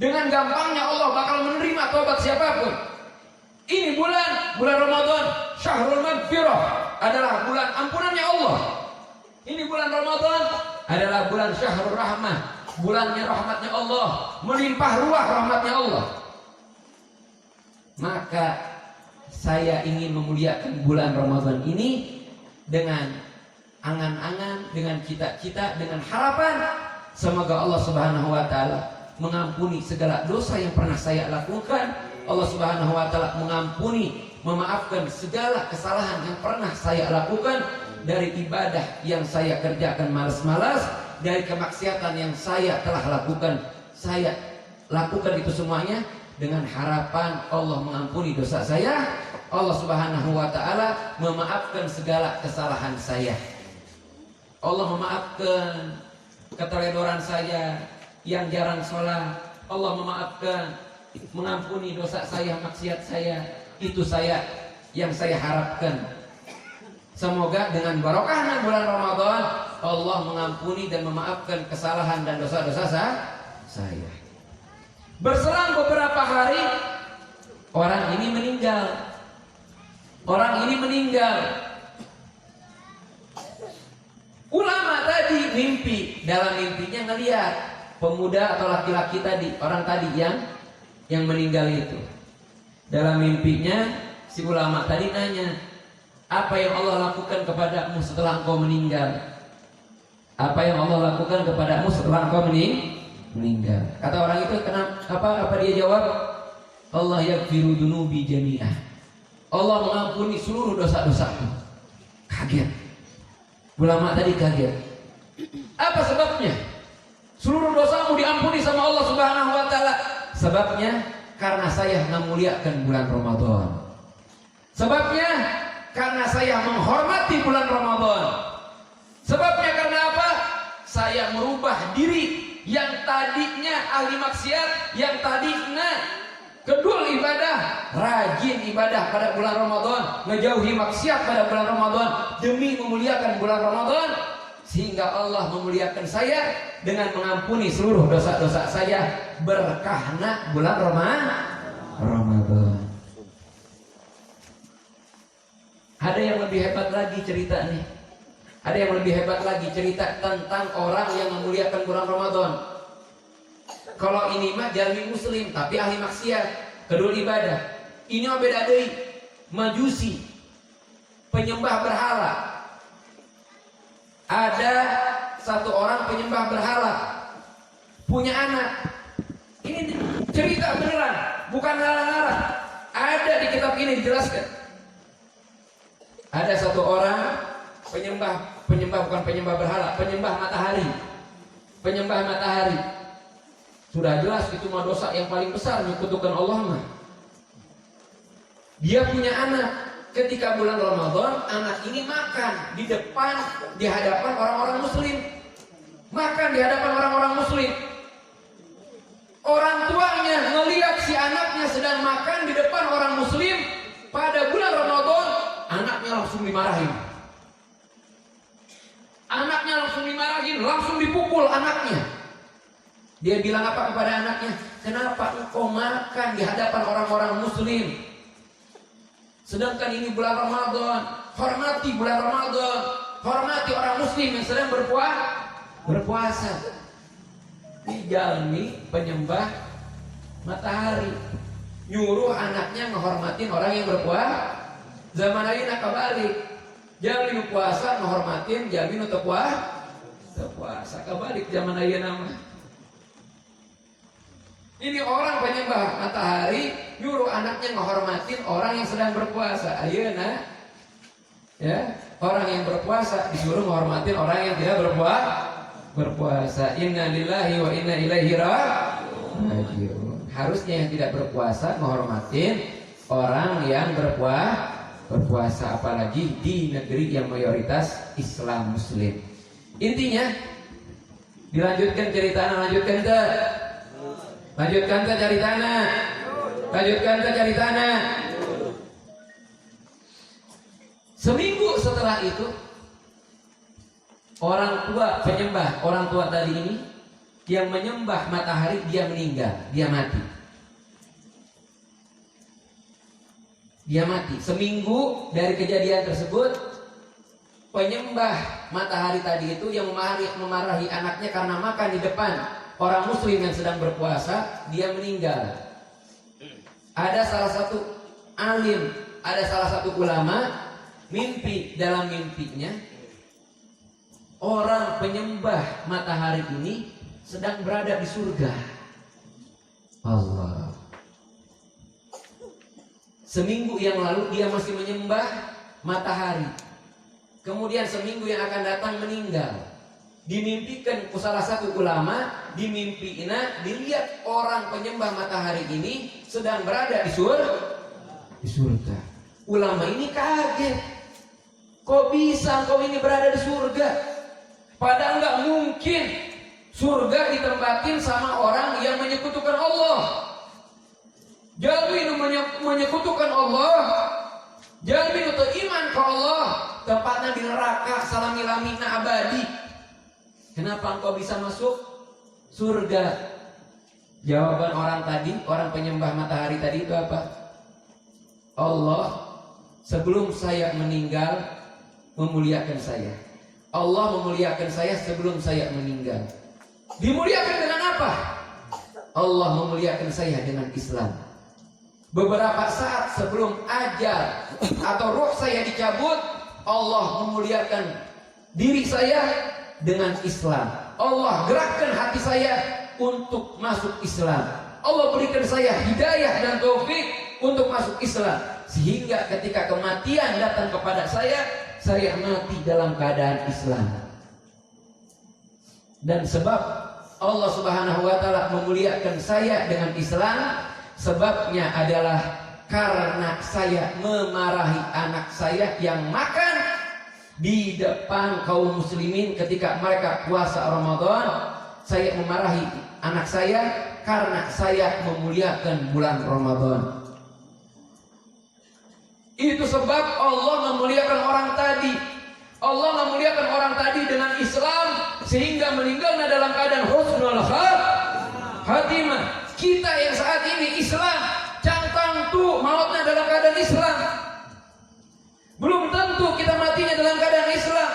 Speaker 2: Dengan gampangnya Allah bakal menerima taubat siapapun. Ini bulan Ramadan, syahrul maghfirah, adalah bulan ampunannya Allah. Ini bulan Ramadan adalah bulan syahrul rahmah, bulannya rahmatnya Allah, melimpah ruah rahmatnya Allah. Maka saya ingin memuliakan bulan Ramadan ini dengan angan-angan, dengan cita-cita, dengan harapan semoga Allah Subhanahu wa taala mengampuni segala dosa yang pernah saya lakukan. Allah Subhanahu wa taala mengampuni, memaafkan segala kesalahan yang pernah saya lakukan, dari ibadah yang saya kerjakan malas-malas, dari kemaksiatan yang saya telah lakukan. Saya lakukan itu semuanya dengan harapan Allah mengampuni dosa saya, Allah Subhanahu wa taala memaafkan segala kesalahan saya. Allah memaafkan keteledoran saya yang jarang sholat. Allah memaafkan, mengampuni dosa saya, maksiat saya. Itu yang saya harapkan. Semoga dengan barokahnya bulan Ramadan, Allah mengampuni dan memaafkan kesalahan dan dosa-dosa saya. Berselang beberapa hari, orang ini meninggal. Ulama tadi mimpi, dalam mimpinya ngelihat pemuda atau laki-laki tadi, orang tadi yang meninggal itu. Dalam mimpinya si ulama tadi nanya, apa yang Allah lakukan kepadamu setelah engkau meninggal? Apa yang Allah lakukan kepadamu setelah engkau meninggal? Kata orang itu, apa dia jawab? Allah yaghfiru dzunubi jami'ah. Allah mengampuni seluruh dosa-dosaku. Kaget. Ulama tadi kaget. Apa sebabnya? Seluruh dosamu diampuni sama Allah Subhanahu wa taala. Sebabnya karena saya memuliakan bulan Ramadan. Sebabnya karena saya menghormati bulan Ramadan. Sebabnya karena apa? Saya merubah diri yang tadinya ahli maksiat, yang tadinya kedul ibadah, rajin ibadah pada bulan Ramadan, ngejauhi maksiat pada bulan Ramadan demi memuliakan bulan Ramadan, sehingga Allah memuliakan saya dengan mengampuni seluruh dosa-dosa saya berkahna bulan Ramadan. Ada yang lebih hebat lagi cerita nih. Ada yang lebih hebat lagi cerita tentang orang yang memuliakan bulan Ramadan. Kalau ini mah jalmi muslim tapi ahli maksiat, kedul ibadah. Ini mah beda deui. Majusi, penyembah berhala. Ada satu orang penyembah berhala, punya anak. Ini cerita beneran, bukan ngarang-ngarang. Ada di kitab ini dijelaskan. Ada satu orang penyembah bukan penyembah berhala, penyembah matahari. Penyembah matahari. Sudah jelas itu mah dosa yang paling besar, menyekutukan Allah mah. Dia punya anak. Ketika bulan Ramadan, anak ini makan di hadapan orang-orang muslim. Makan di hadapan orang-orang muslim. Orang tuanya melihat si anaknya sedang makan di depan orang muslim pada bulan Ramadan, anaknya langsung dimarahin.
Speaker 3: muslimin langsung dipukul anaknya. Dia bilang apa kepada anaknya? Kenapa engkau makan di hadapan orang-orang muslim? Sedangkan ini bulan Ramadan. Hormati bulan Ramadan. Hormati orang muslim yang sedang berpuasa. Ini jalmi penyembah matahari nyuruh anaknya menghormatin orang yang berpuasa. Zaman ayeuna kabalik. Jalmi puasa menghormatin jalmi nu teu puasa. Kabalik zaman ayeuna mah. Ini orang penyembah matahari nyuruh anaknya menghormatin orang yang sedang berpuasa. Ayeuna ya, orang yang berpuasa disuruh menghormatin orang yang tidak berpuasa. Inna lillahi wa inna ilaihi raji'un. Harusnya yang tidak berpuasa menghormatin orang yang berpuasa, apalagi di negeri yang mayoritas Islam Muslim. Intinya dilanjutkan ceritanya, lanjutkan cari tanah. Seminggu setelah itu orang tua tadi ini yang menyembah matahari, dia meninggal, dia mati. Seminggu dari kejadian tersebut, penyembah matahari tadi itu yang memarahi anaknya karena makan di depan orang muslim yang sedang berpuasa, dia meninggal. Ada salah satu alim, ada salah satu ulama dalam mimpinya orang penyembah matahari ini sedang berada di surga. Allah. Seminggu yang lalu dia masih menyembah matahari. Kemudian seminggu yang akan datang meninggal. Dimimpikan ke salah satu ulama, dimimpiina dilihat orang penyembah matahari ini sedang berada di surga. Ulama ini kaget. Kok bisa kau ini berada di surga? Padahal nggak mungkin surga ditempatin sama orang yang menyekutukan Allah. Jalmi menyekutukan Allah, jalmi itu iman ke Allah, tempatnya di neraka salami-lamina abadi. Kenapa engkau bisa masuk surga? Jawaban orang tadi, orang penyembah matahari tadi itu apa? Allah sebelum saya meninggal memuliakan saya. Allah memuliakan saya sebelum saya meninggal. Dimuliakan dengan apa? Allah memuliakan saya dengan Islam. Beberapa saat sebelum ajal atau roh saya dicabut, Allah memuliakan diri saya dengan Islam. Allah gerakkan hati saya untuk masuk Islam. Allah berikan saya hidayah dan taufik untuk masuk Islam, sehingga ketika kematian datang kepada saya mati dalam keadaan Islam. Dan sebab Allah Subhanahu wa taala memuliakan saya dengan Islam, sebabnya adalah karena saya memarahi anak saya yang makan di depan kaum muslimin ketika mereka puasa Ramadan. Saya memarahi anak saya karena saya memuliakan bulan Ramadan. Itu sebab Allah memuliakan orang tadi. Allah memuliakan orang tadi dengan Islam sehingga meninggalnya dalam keadaan husnul khatimah. Kita yang saat ini Islam, cangkang tuh mautnya dalam keadaan Islam. Belum tentu kita matinya dalam keadaan Islam.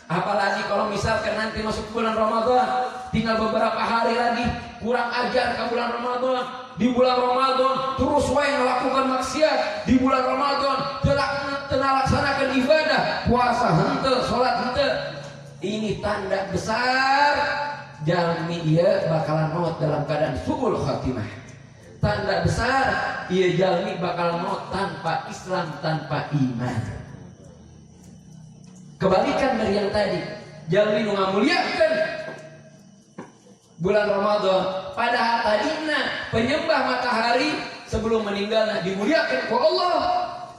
Speaker 3: Apalagi kalau misalkan nanti masuk bulan Ramadan, tinggal beberapa hari lagi, kurang ajar ke bulan Ramadan. Di bulan Ramadan terus wae melakukan maksiat. Di bulan Ramadan telah laksanakan ibadah, puasa henteu, salat henteu. Ini tanda besar jalmi ieu bakalan maut dalam keadaan suul khatimah. Tanda besar ieu jalmi bakal maut tanpa Islam, tanpa iman. Kebalikan dari yang tadi, jalmi nu ngamuliakeun bulan Ramadan, padahal tadinya penyembah matahari sebelum meninggalnya dimuliakan oleh Allah,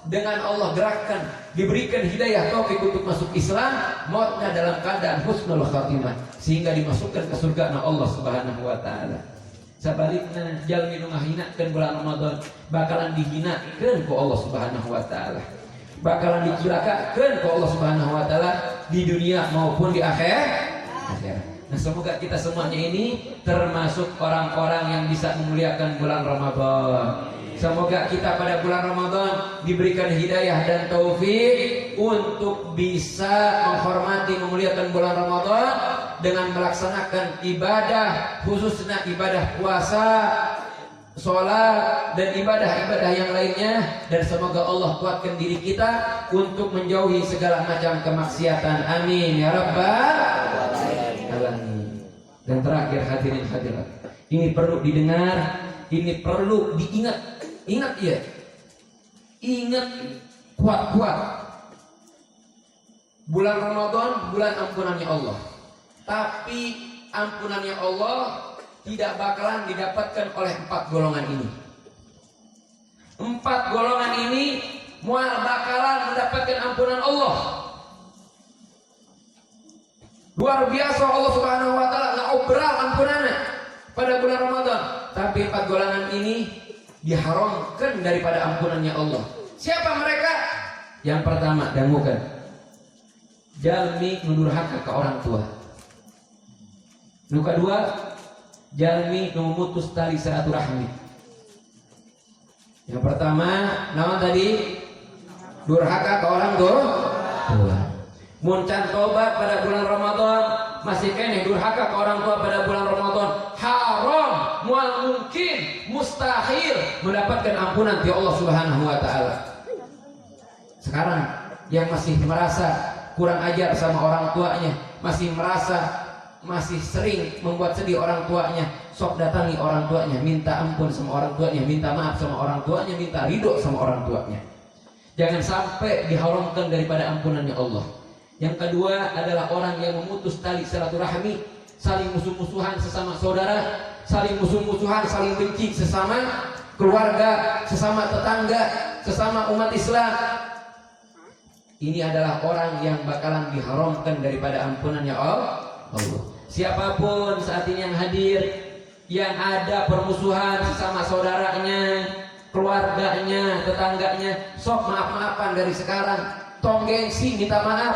Speaker 3: dengan Allah gerakkan, diberikan hidayah taufik untuk masuk Islam, mautnya dalam keadaan husnul khatimah sehingga dimasukkan ke surga Allah Subhanahu wa taala. Sabalikna jalmi nu ngahinakeun bulan Ramadan bakalan dihinakeun ku Allah Subhanahu wa taala. Bakalan dicilakakeun ku Allah Subhanahu wa taala di dunia maupun di akhirat. akhirat. Nah, semoga kita semuanya ini termasuk orang-orang yang bisa memuliakan bulan Ramadan. Semoga kita pada bulan Ramadan diberikan hidayah dan taufik untuk bisa menghormati, memuliakan bulan Ramadan dengan melaksanakan ibadah, khususnya ibadah puasa, sholat, dan ibadah-ibadah yang lainnya. Dan semoga Allah kuatkan diri kita untuk menjauhi segala macam kemaksiatan. Amin ya rabbal alamin. Dan terakhir hadirin hadirat, ini perlu didengar, ini perlu diingat. Ingat ya, ingat kuat-kuat. Bulan Ramadan bulan ampunannya Allah. Tapi ampunannya Allah tidak bakalan didapatkan oleh 4 golongan ini. 4 golongan ini mual bakalan mendapatkan ampunan Allah. Luar biasa Allah Subhanahu wa taala ngaobral ampunannya pada bulan Ramadan. Tapi 4 golongan ini diharamkan daripada ampunannya Allah. Siapa mereka? Yang pertama, dangukan. Jalmi nudurhaka ke orang tua. Nu kedua, jalmi memutus tali silaturahmi. Yang pertama, naon tadi? Durhaka ke orang tua. Muncan tobat pada bulan Ramadan, masih kene durhaka ke orang tua pada bulan Ramadan, haram, mual mungkin, mustahil mendapatkan ampunan di Allah Subhanahu wa taala. Sekarang yang masih merasa kurang ajar sama orang tuanya, masih merasa masih sering membuat sedih orang tuanya, sok datangi orang tuanya, minta ampun sama orang tuanya, minta maaf sama orang tuanya, minta ridho sama orang tuanya. Jangan sampai diharamkan daripada ampunannya Allah. Yang kedua adalah orang yang memutus tali silaturahmi, saling musuh-musuhan sesama saudara, saling musuh-musuhan, saling benci sesama keluarga, sesama tetangga, sesama umat Islam. Ini adalah orang yang bakalan diharamkan daripada ampunannya Allah. Siapapun saat ini yang hadir, yang ada permusuhan sesama saudaranya, keluarganya, tetangganya, sok maaf-maafan dari sekarang. Tong gengsi minta maaf,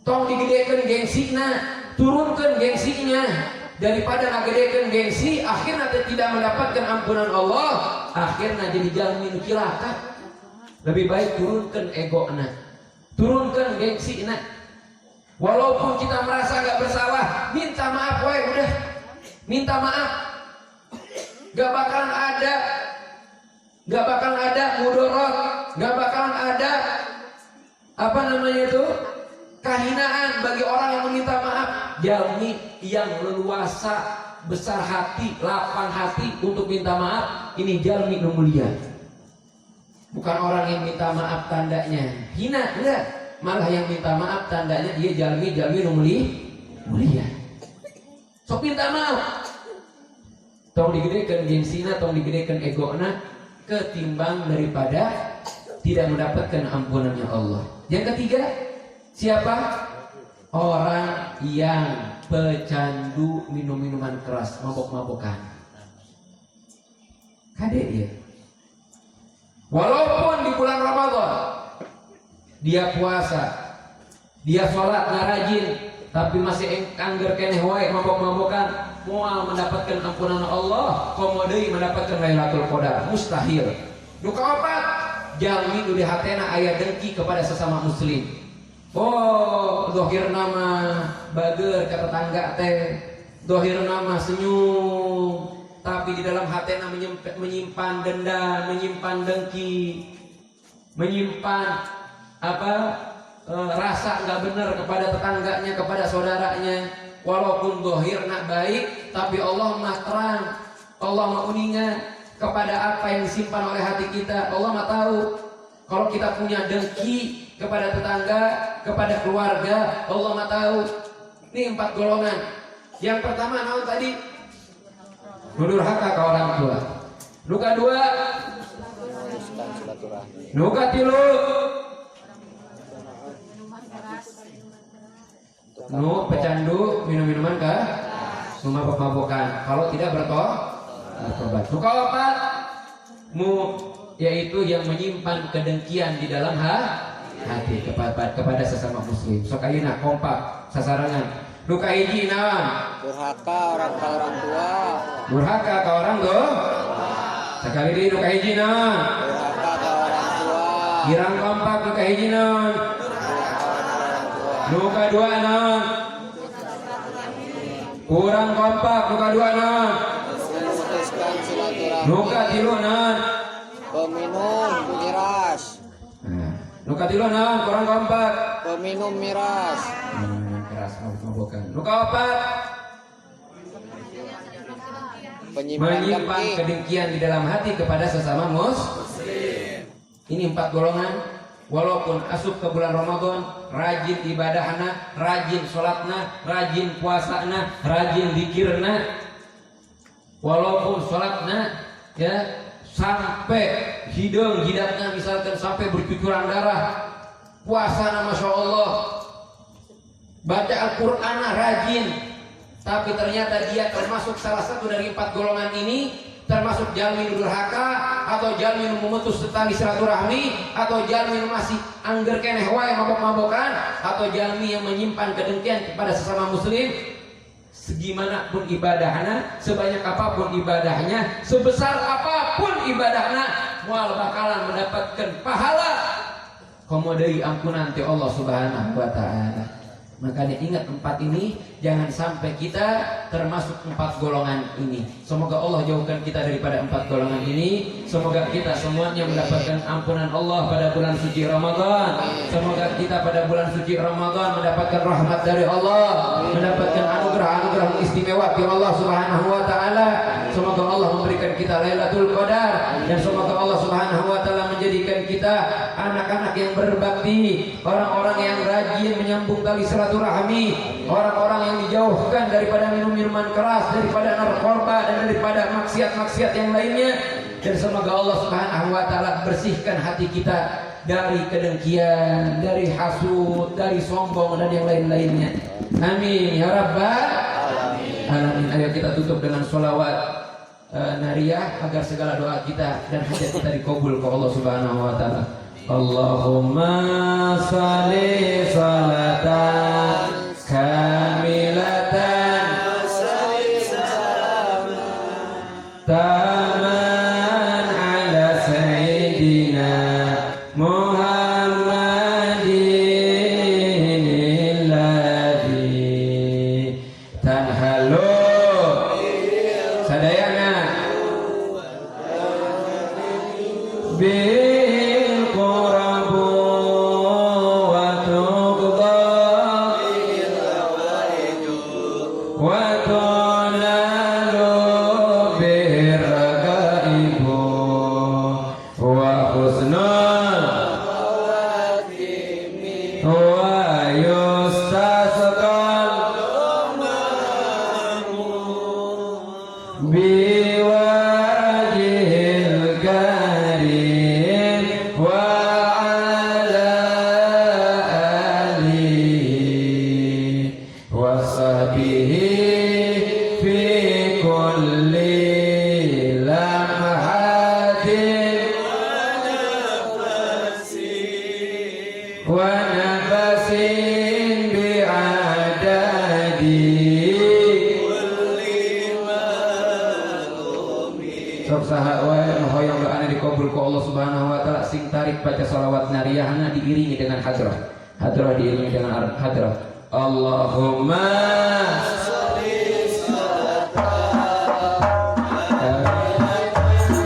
Speaker 3: tong digedekan gengsinya, turunkan gengsinya. Daripada ngagedekan gengsi, akhirnya tidak mendapatkan ampunan Allah, akhirnya jadi jalmi nu cilaka. Lebih baik turunkan egona, turunkan gengsinya. Walaupun kita merasa gak bersalah, minta maaf wae udah. Minta maaf. Gak bakalan ada mudorot, gak bakalan ada kahinaan bagi orang yang meminta maaf. Jalmi yang leluasa, besar hati, lapang hati untuk minta maaf, ini jalmi nu mulia. Bukan orang yang minta maaf tandanya hina, enggak. Malah yang minta maaf tandanya dia jalmi nu mulia. Sok minta maaf. Tong digedekan gengsina, tong digedekan egona, ketimbang daripada tidak mendapatkan ampunannya Allah. Yang ketiga, siapa? Orang yang pecandu minum-minuman keras, mabok-mabokan. Kade dia. Walaupun di bulan Ramadan dia puasa, dia sholat ngarajin, tapi masih angger keneh wae mabok-mabokan, moal mendapatkan ampunan Allah, komo deui mendapatkan Lailatul Qadar, mustahil. Nu kaopat, jalmi nu di hatena aya dengki kepada sesama muslim. Oh, dohir nama bager ke tetangga teh, dohir nama senyum, tapi di dalam hatena menyimpan dendam, menyimpan dengki, menyimpan rasa nggak benar kepada tetangganya, kepada saudaranya. Walaupun dohirna baik, tapi Allah mah terang, Allah mah uningan kepada apa yang disimpan oleh hati kita. Allah mah tahu. Kalau kita punya dengki kepada tetangga, kepada keluarga, Allah mah tahu. Ini 4 golongan. Yang pertama naon tadi? Nudurhaka ke orang tua. Nu kadua, nu katilu, nu pecandu minum-minuman ke mabok-mabokan. Kalau tidak bertobat. Nu kaopat, yaitu yang menyimpan kedengkian di dalam hati kepada sesama muslim. Sok ayeuna kompak sasarangan
Speaker 2: Nu kahiji naon?
Speaker 4: Durhaka orang ka orang tua.
Speaker 2: Durhaka ka orang tuh. Sekali deui nu kahiji naon?
Speaker 4: Durhaka ka orang tua.
Speaker 2: Girang kompak nu kahiji naon? Nu kadua naon? Kurang kompak nu kadua naon?
Speaker 4: Memutuskan silaturahmi.
Speaker 2: Nu katilu naon?
Speaker 4: Peminum miras.
Speaker 2: Nu katilu naon? Kurang kompak.
Speaker 4: Peminum miras.
Speaker 2: Keras mabokan. Nu kaopat? Menyimpan kedengkian di dalam hati kepada sesama muslim. Ini 4 golongan. Walaupun asup ke bulan Ramadan, rajin ibadahna, rajin sholatna, rajin puasana, rajin zikirna. Walaupun sholatna ya sampai hidung jidatna misalkan sampai bercucuran darah, puasana masya Allah, baca Al-Quran rajin, tapi ternyata dia termasuk salah satu dari 4 golongan ini, termasuk jalmi durhaka, atau jalmi memutus tali silaturahmi, atau jalmi masih angger keneh wae mabok-mabokan, atau jalmi yang menyimpan kedengkian kepada sesama muslim. Segimanapun ibadahnya, sebanyak apapun ibadahnya, sebesar apapun ibadahnya, mual bakalan mendapatkan pahala komodai ampunan ti Allah Subhanahu wa taala. Makanya ingat 4 ini, jangan sampai kita termasuk 4 golongan ini. Semoga Allah jauhkan kita daripada 4 golongan ini. Semoga kita semuanya mendapatkan ampunan Allah pada bulan suci Ramadan. Semoga kita pada bulan suci Ramadan mendapatkan rahmat dari Allah, mendapatkan anugerah-anugerah istimewa dari Allah Subhanahu wa taala. Semoga Allah memberikan kita Lailatul Qadar, dan semoga Allah Subhanahu wa taala menjadikan kita anak-anak yang berbakti, orang-orang yang rajin menyambung tali silaturahmi, orang-orang yang dijauhkan daripada minum-minuman keras, daripada narkoba, dan daripada maksiat-maksiat yang lainnya. Dan semoga Allah Subhanahu wa taala bersihkan hati kita dari kedengkian, dari hasud, dari sombong, dan yang lain-lainnya. Amin ya rabbal alamin. Ayo kita tutup dengan sholawat nariyah agar segala doa kita dan hajat kita dikabul ke Allah Subhanahu wa taala. Allahumma shalli salatan kamilatan taman ala sayyidina Muhammadin alladhi tanhalu sadayana bil qurabu wa tuqda wa tunalu bir raqaibu wa husnul wa yustasqal biwajhil karim wa ala alihi wa sahbihi fi kulli lamhatin wa nafasin bi'adadi. Sok saha wae nu hoyong doana dikabul ku Allah Subhanahu wa taala, sing tarik baca shalawat nariyahna diiringi dengan hadrah. Hadrah diiringi dengan hadrah. Allahumma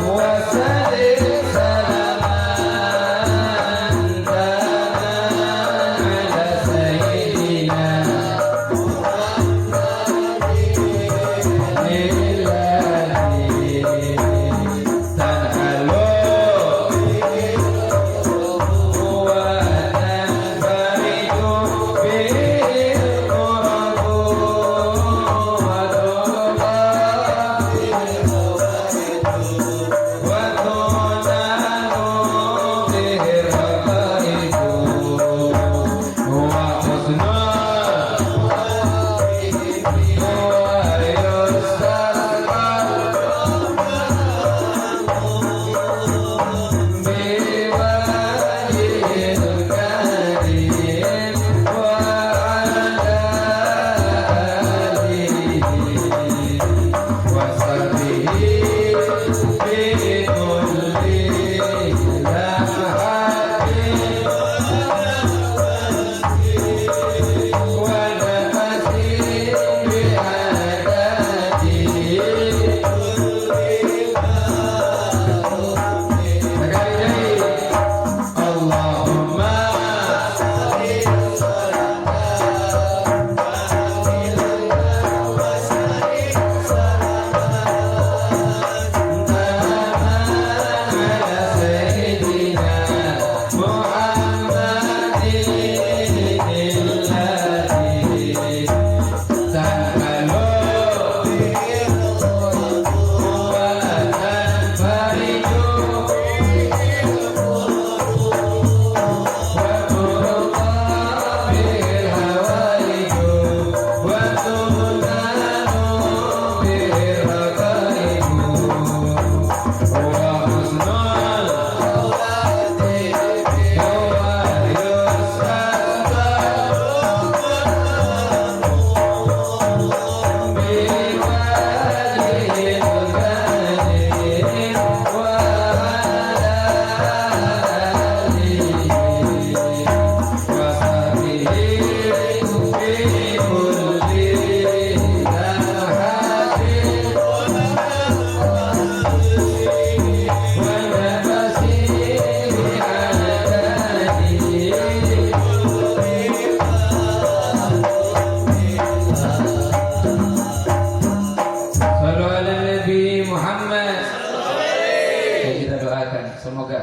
Speaker 2: wa sallim salaman taman ala sayyidina tanhalu wa tanfariju bil qurabu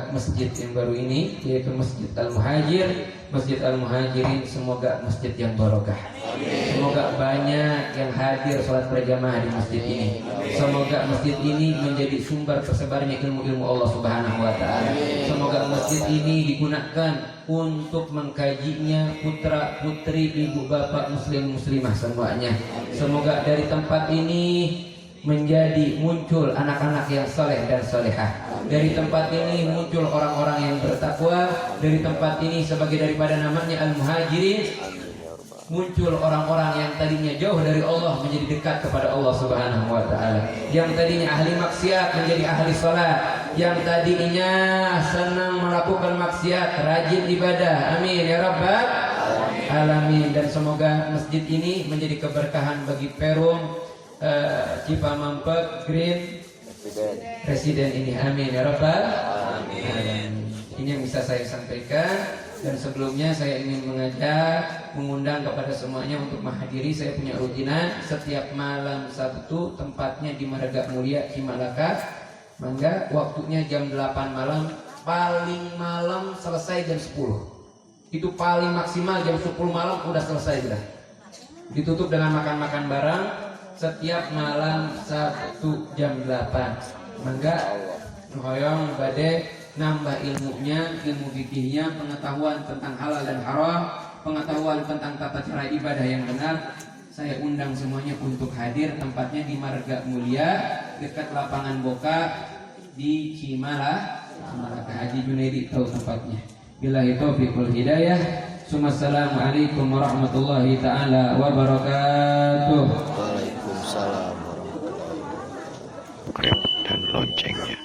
Speaker 2: semoga masjid yang baru ini yaitu Masjid Al-Muhajir, Masjid Al-Muhajirin, semoga masjid yang barokah. Semoga banyak yang hadir sholat berjamaah di masjid ini. Semoga masjid ini menjadi sumber tersebarnya ilmu-ilmu Allah Subhanahu wa taala. Semoga masjid ini digunakan untuk mengkajinya putra-putri, ibu bapak muslim muslimah semuanya. Semoga dari tempat ini menjadi muncul anak-anak yang soleh dan solehah. Dari tempat ini muncul orang-orang yang bertakwa. Dari tempat ini sebagai daripada namanya Al-Muhajirin, muncul orang-orang yang tadinya jauh dari Allah menjadi dekat kepada Allah Subhanahu wa taala. Yang tadinya ahli maksiat menjadi ahli salat. Yang tadinya senang melakukan maksiat rajin ibadah. Amin ya rabbal alamin. Dan semoga masjid ini menjadi keberkahan bagi Perum Cipamampek Green Residen ini. Amin ya rabbal alamin. Ini yang bisa saya sampaikan. Dan sebelumnya saya ingin mengundang kepada semuanya untuk menghadiri. Saya punya rutinan setiap malam Sabtu, tempatnya di Marga Mulia Cimalaka. Mangga, waktunya jam 8 malam, paling malam selesai jam 10. Itu paling maksimal jam 10 malam udah selesai sudah. Ditutup dengan makan-makan bareng setiap malam Sabtu jam 8. Mangga, hoyong bade nambah ilmunya, ilmu fikihnya, pengetahuan tentang halal dan haram, pengetahuan tentang tata cara ibadah yang benar. Saya undang semuanya untuk hadir. Tempatnya di Marga Mulia dekat lapangan Boka di Cimalaka. Haji Junaidi tahu tempatnya. Billahi taufiqul hidayah. Assalamualaikum warahmatullahi taala wabarakatuh.
Speaker 4: Waalaikumsalam warahmatullahi wabarakatuh.
Speaker 1: Subscribe dan loncengnya.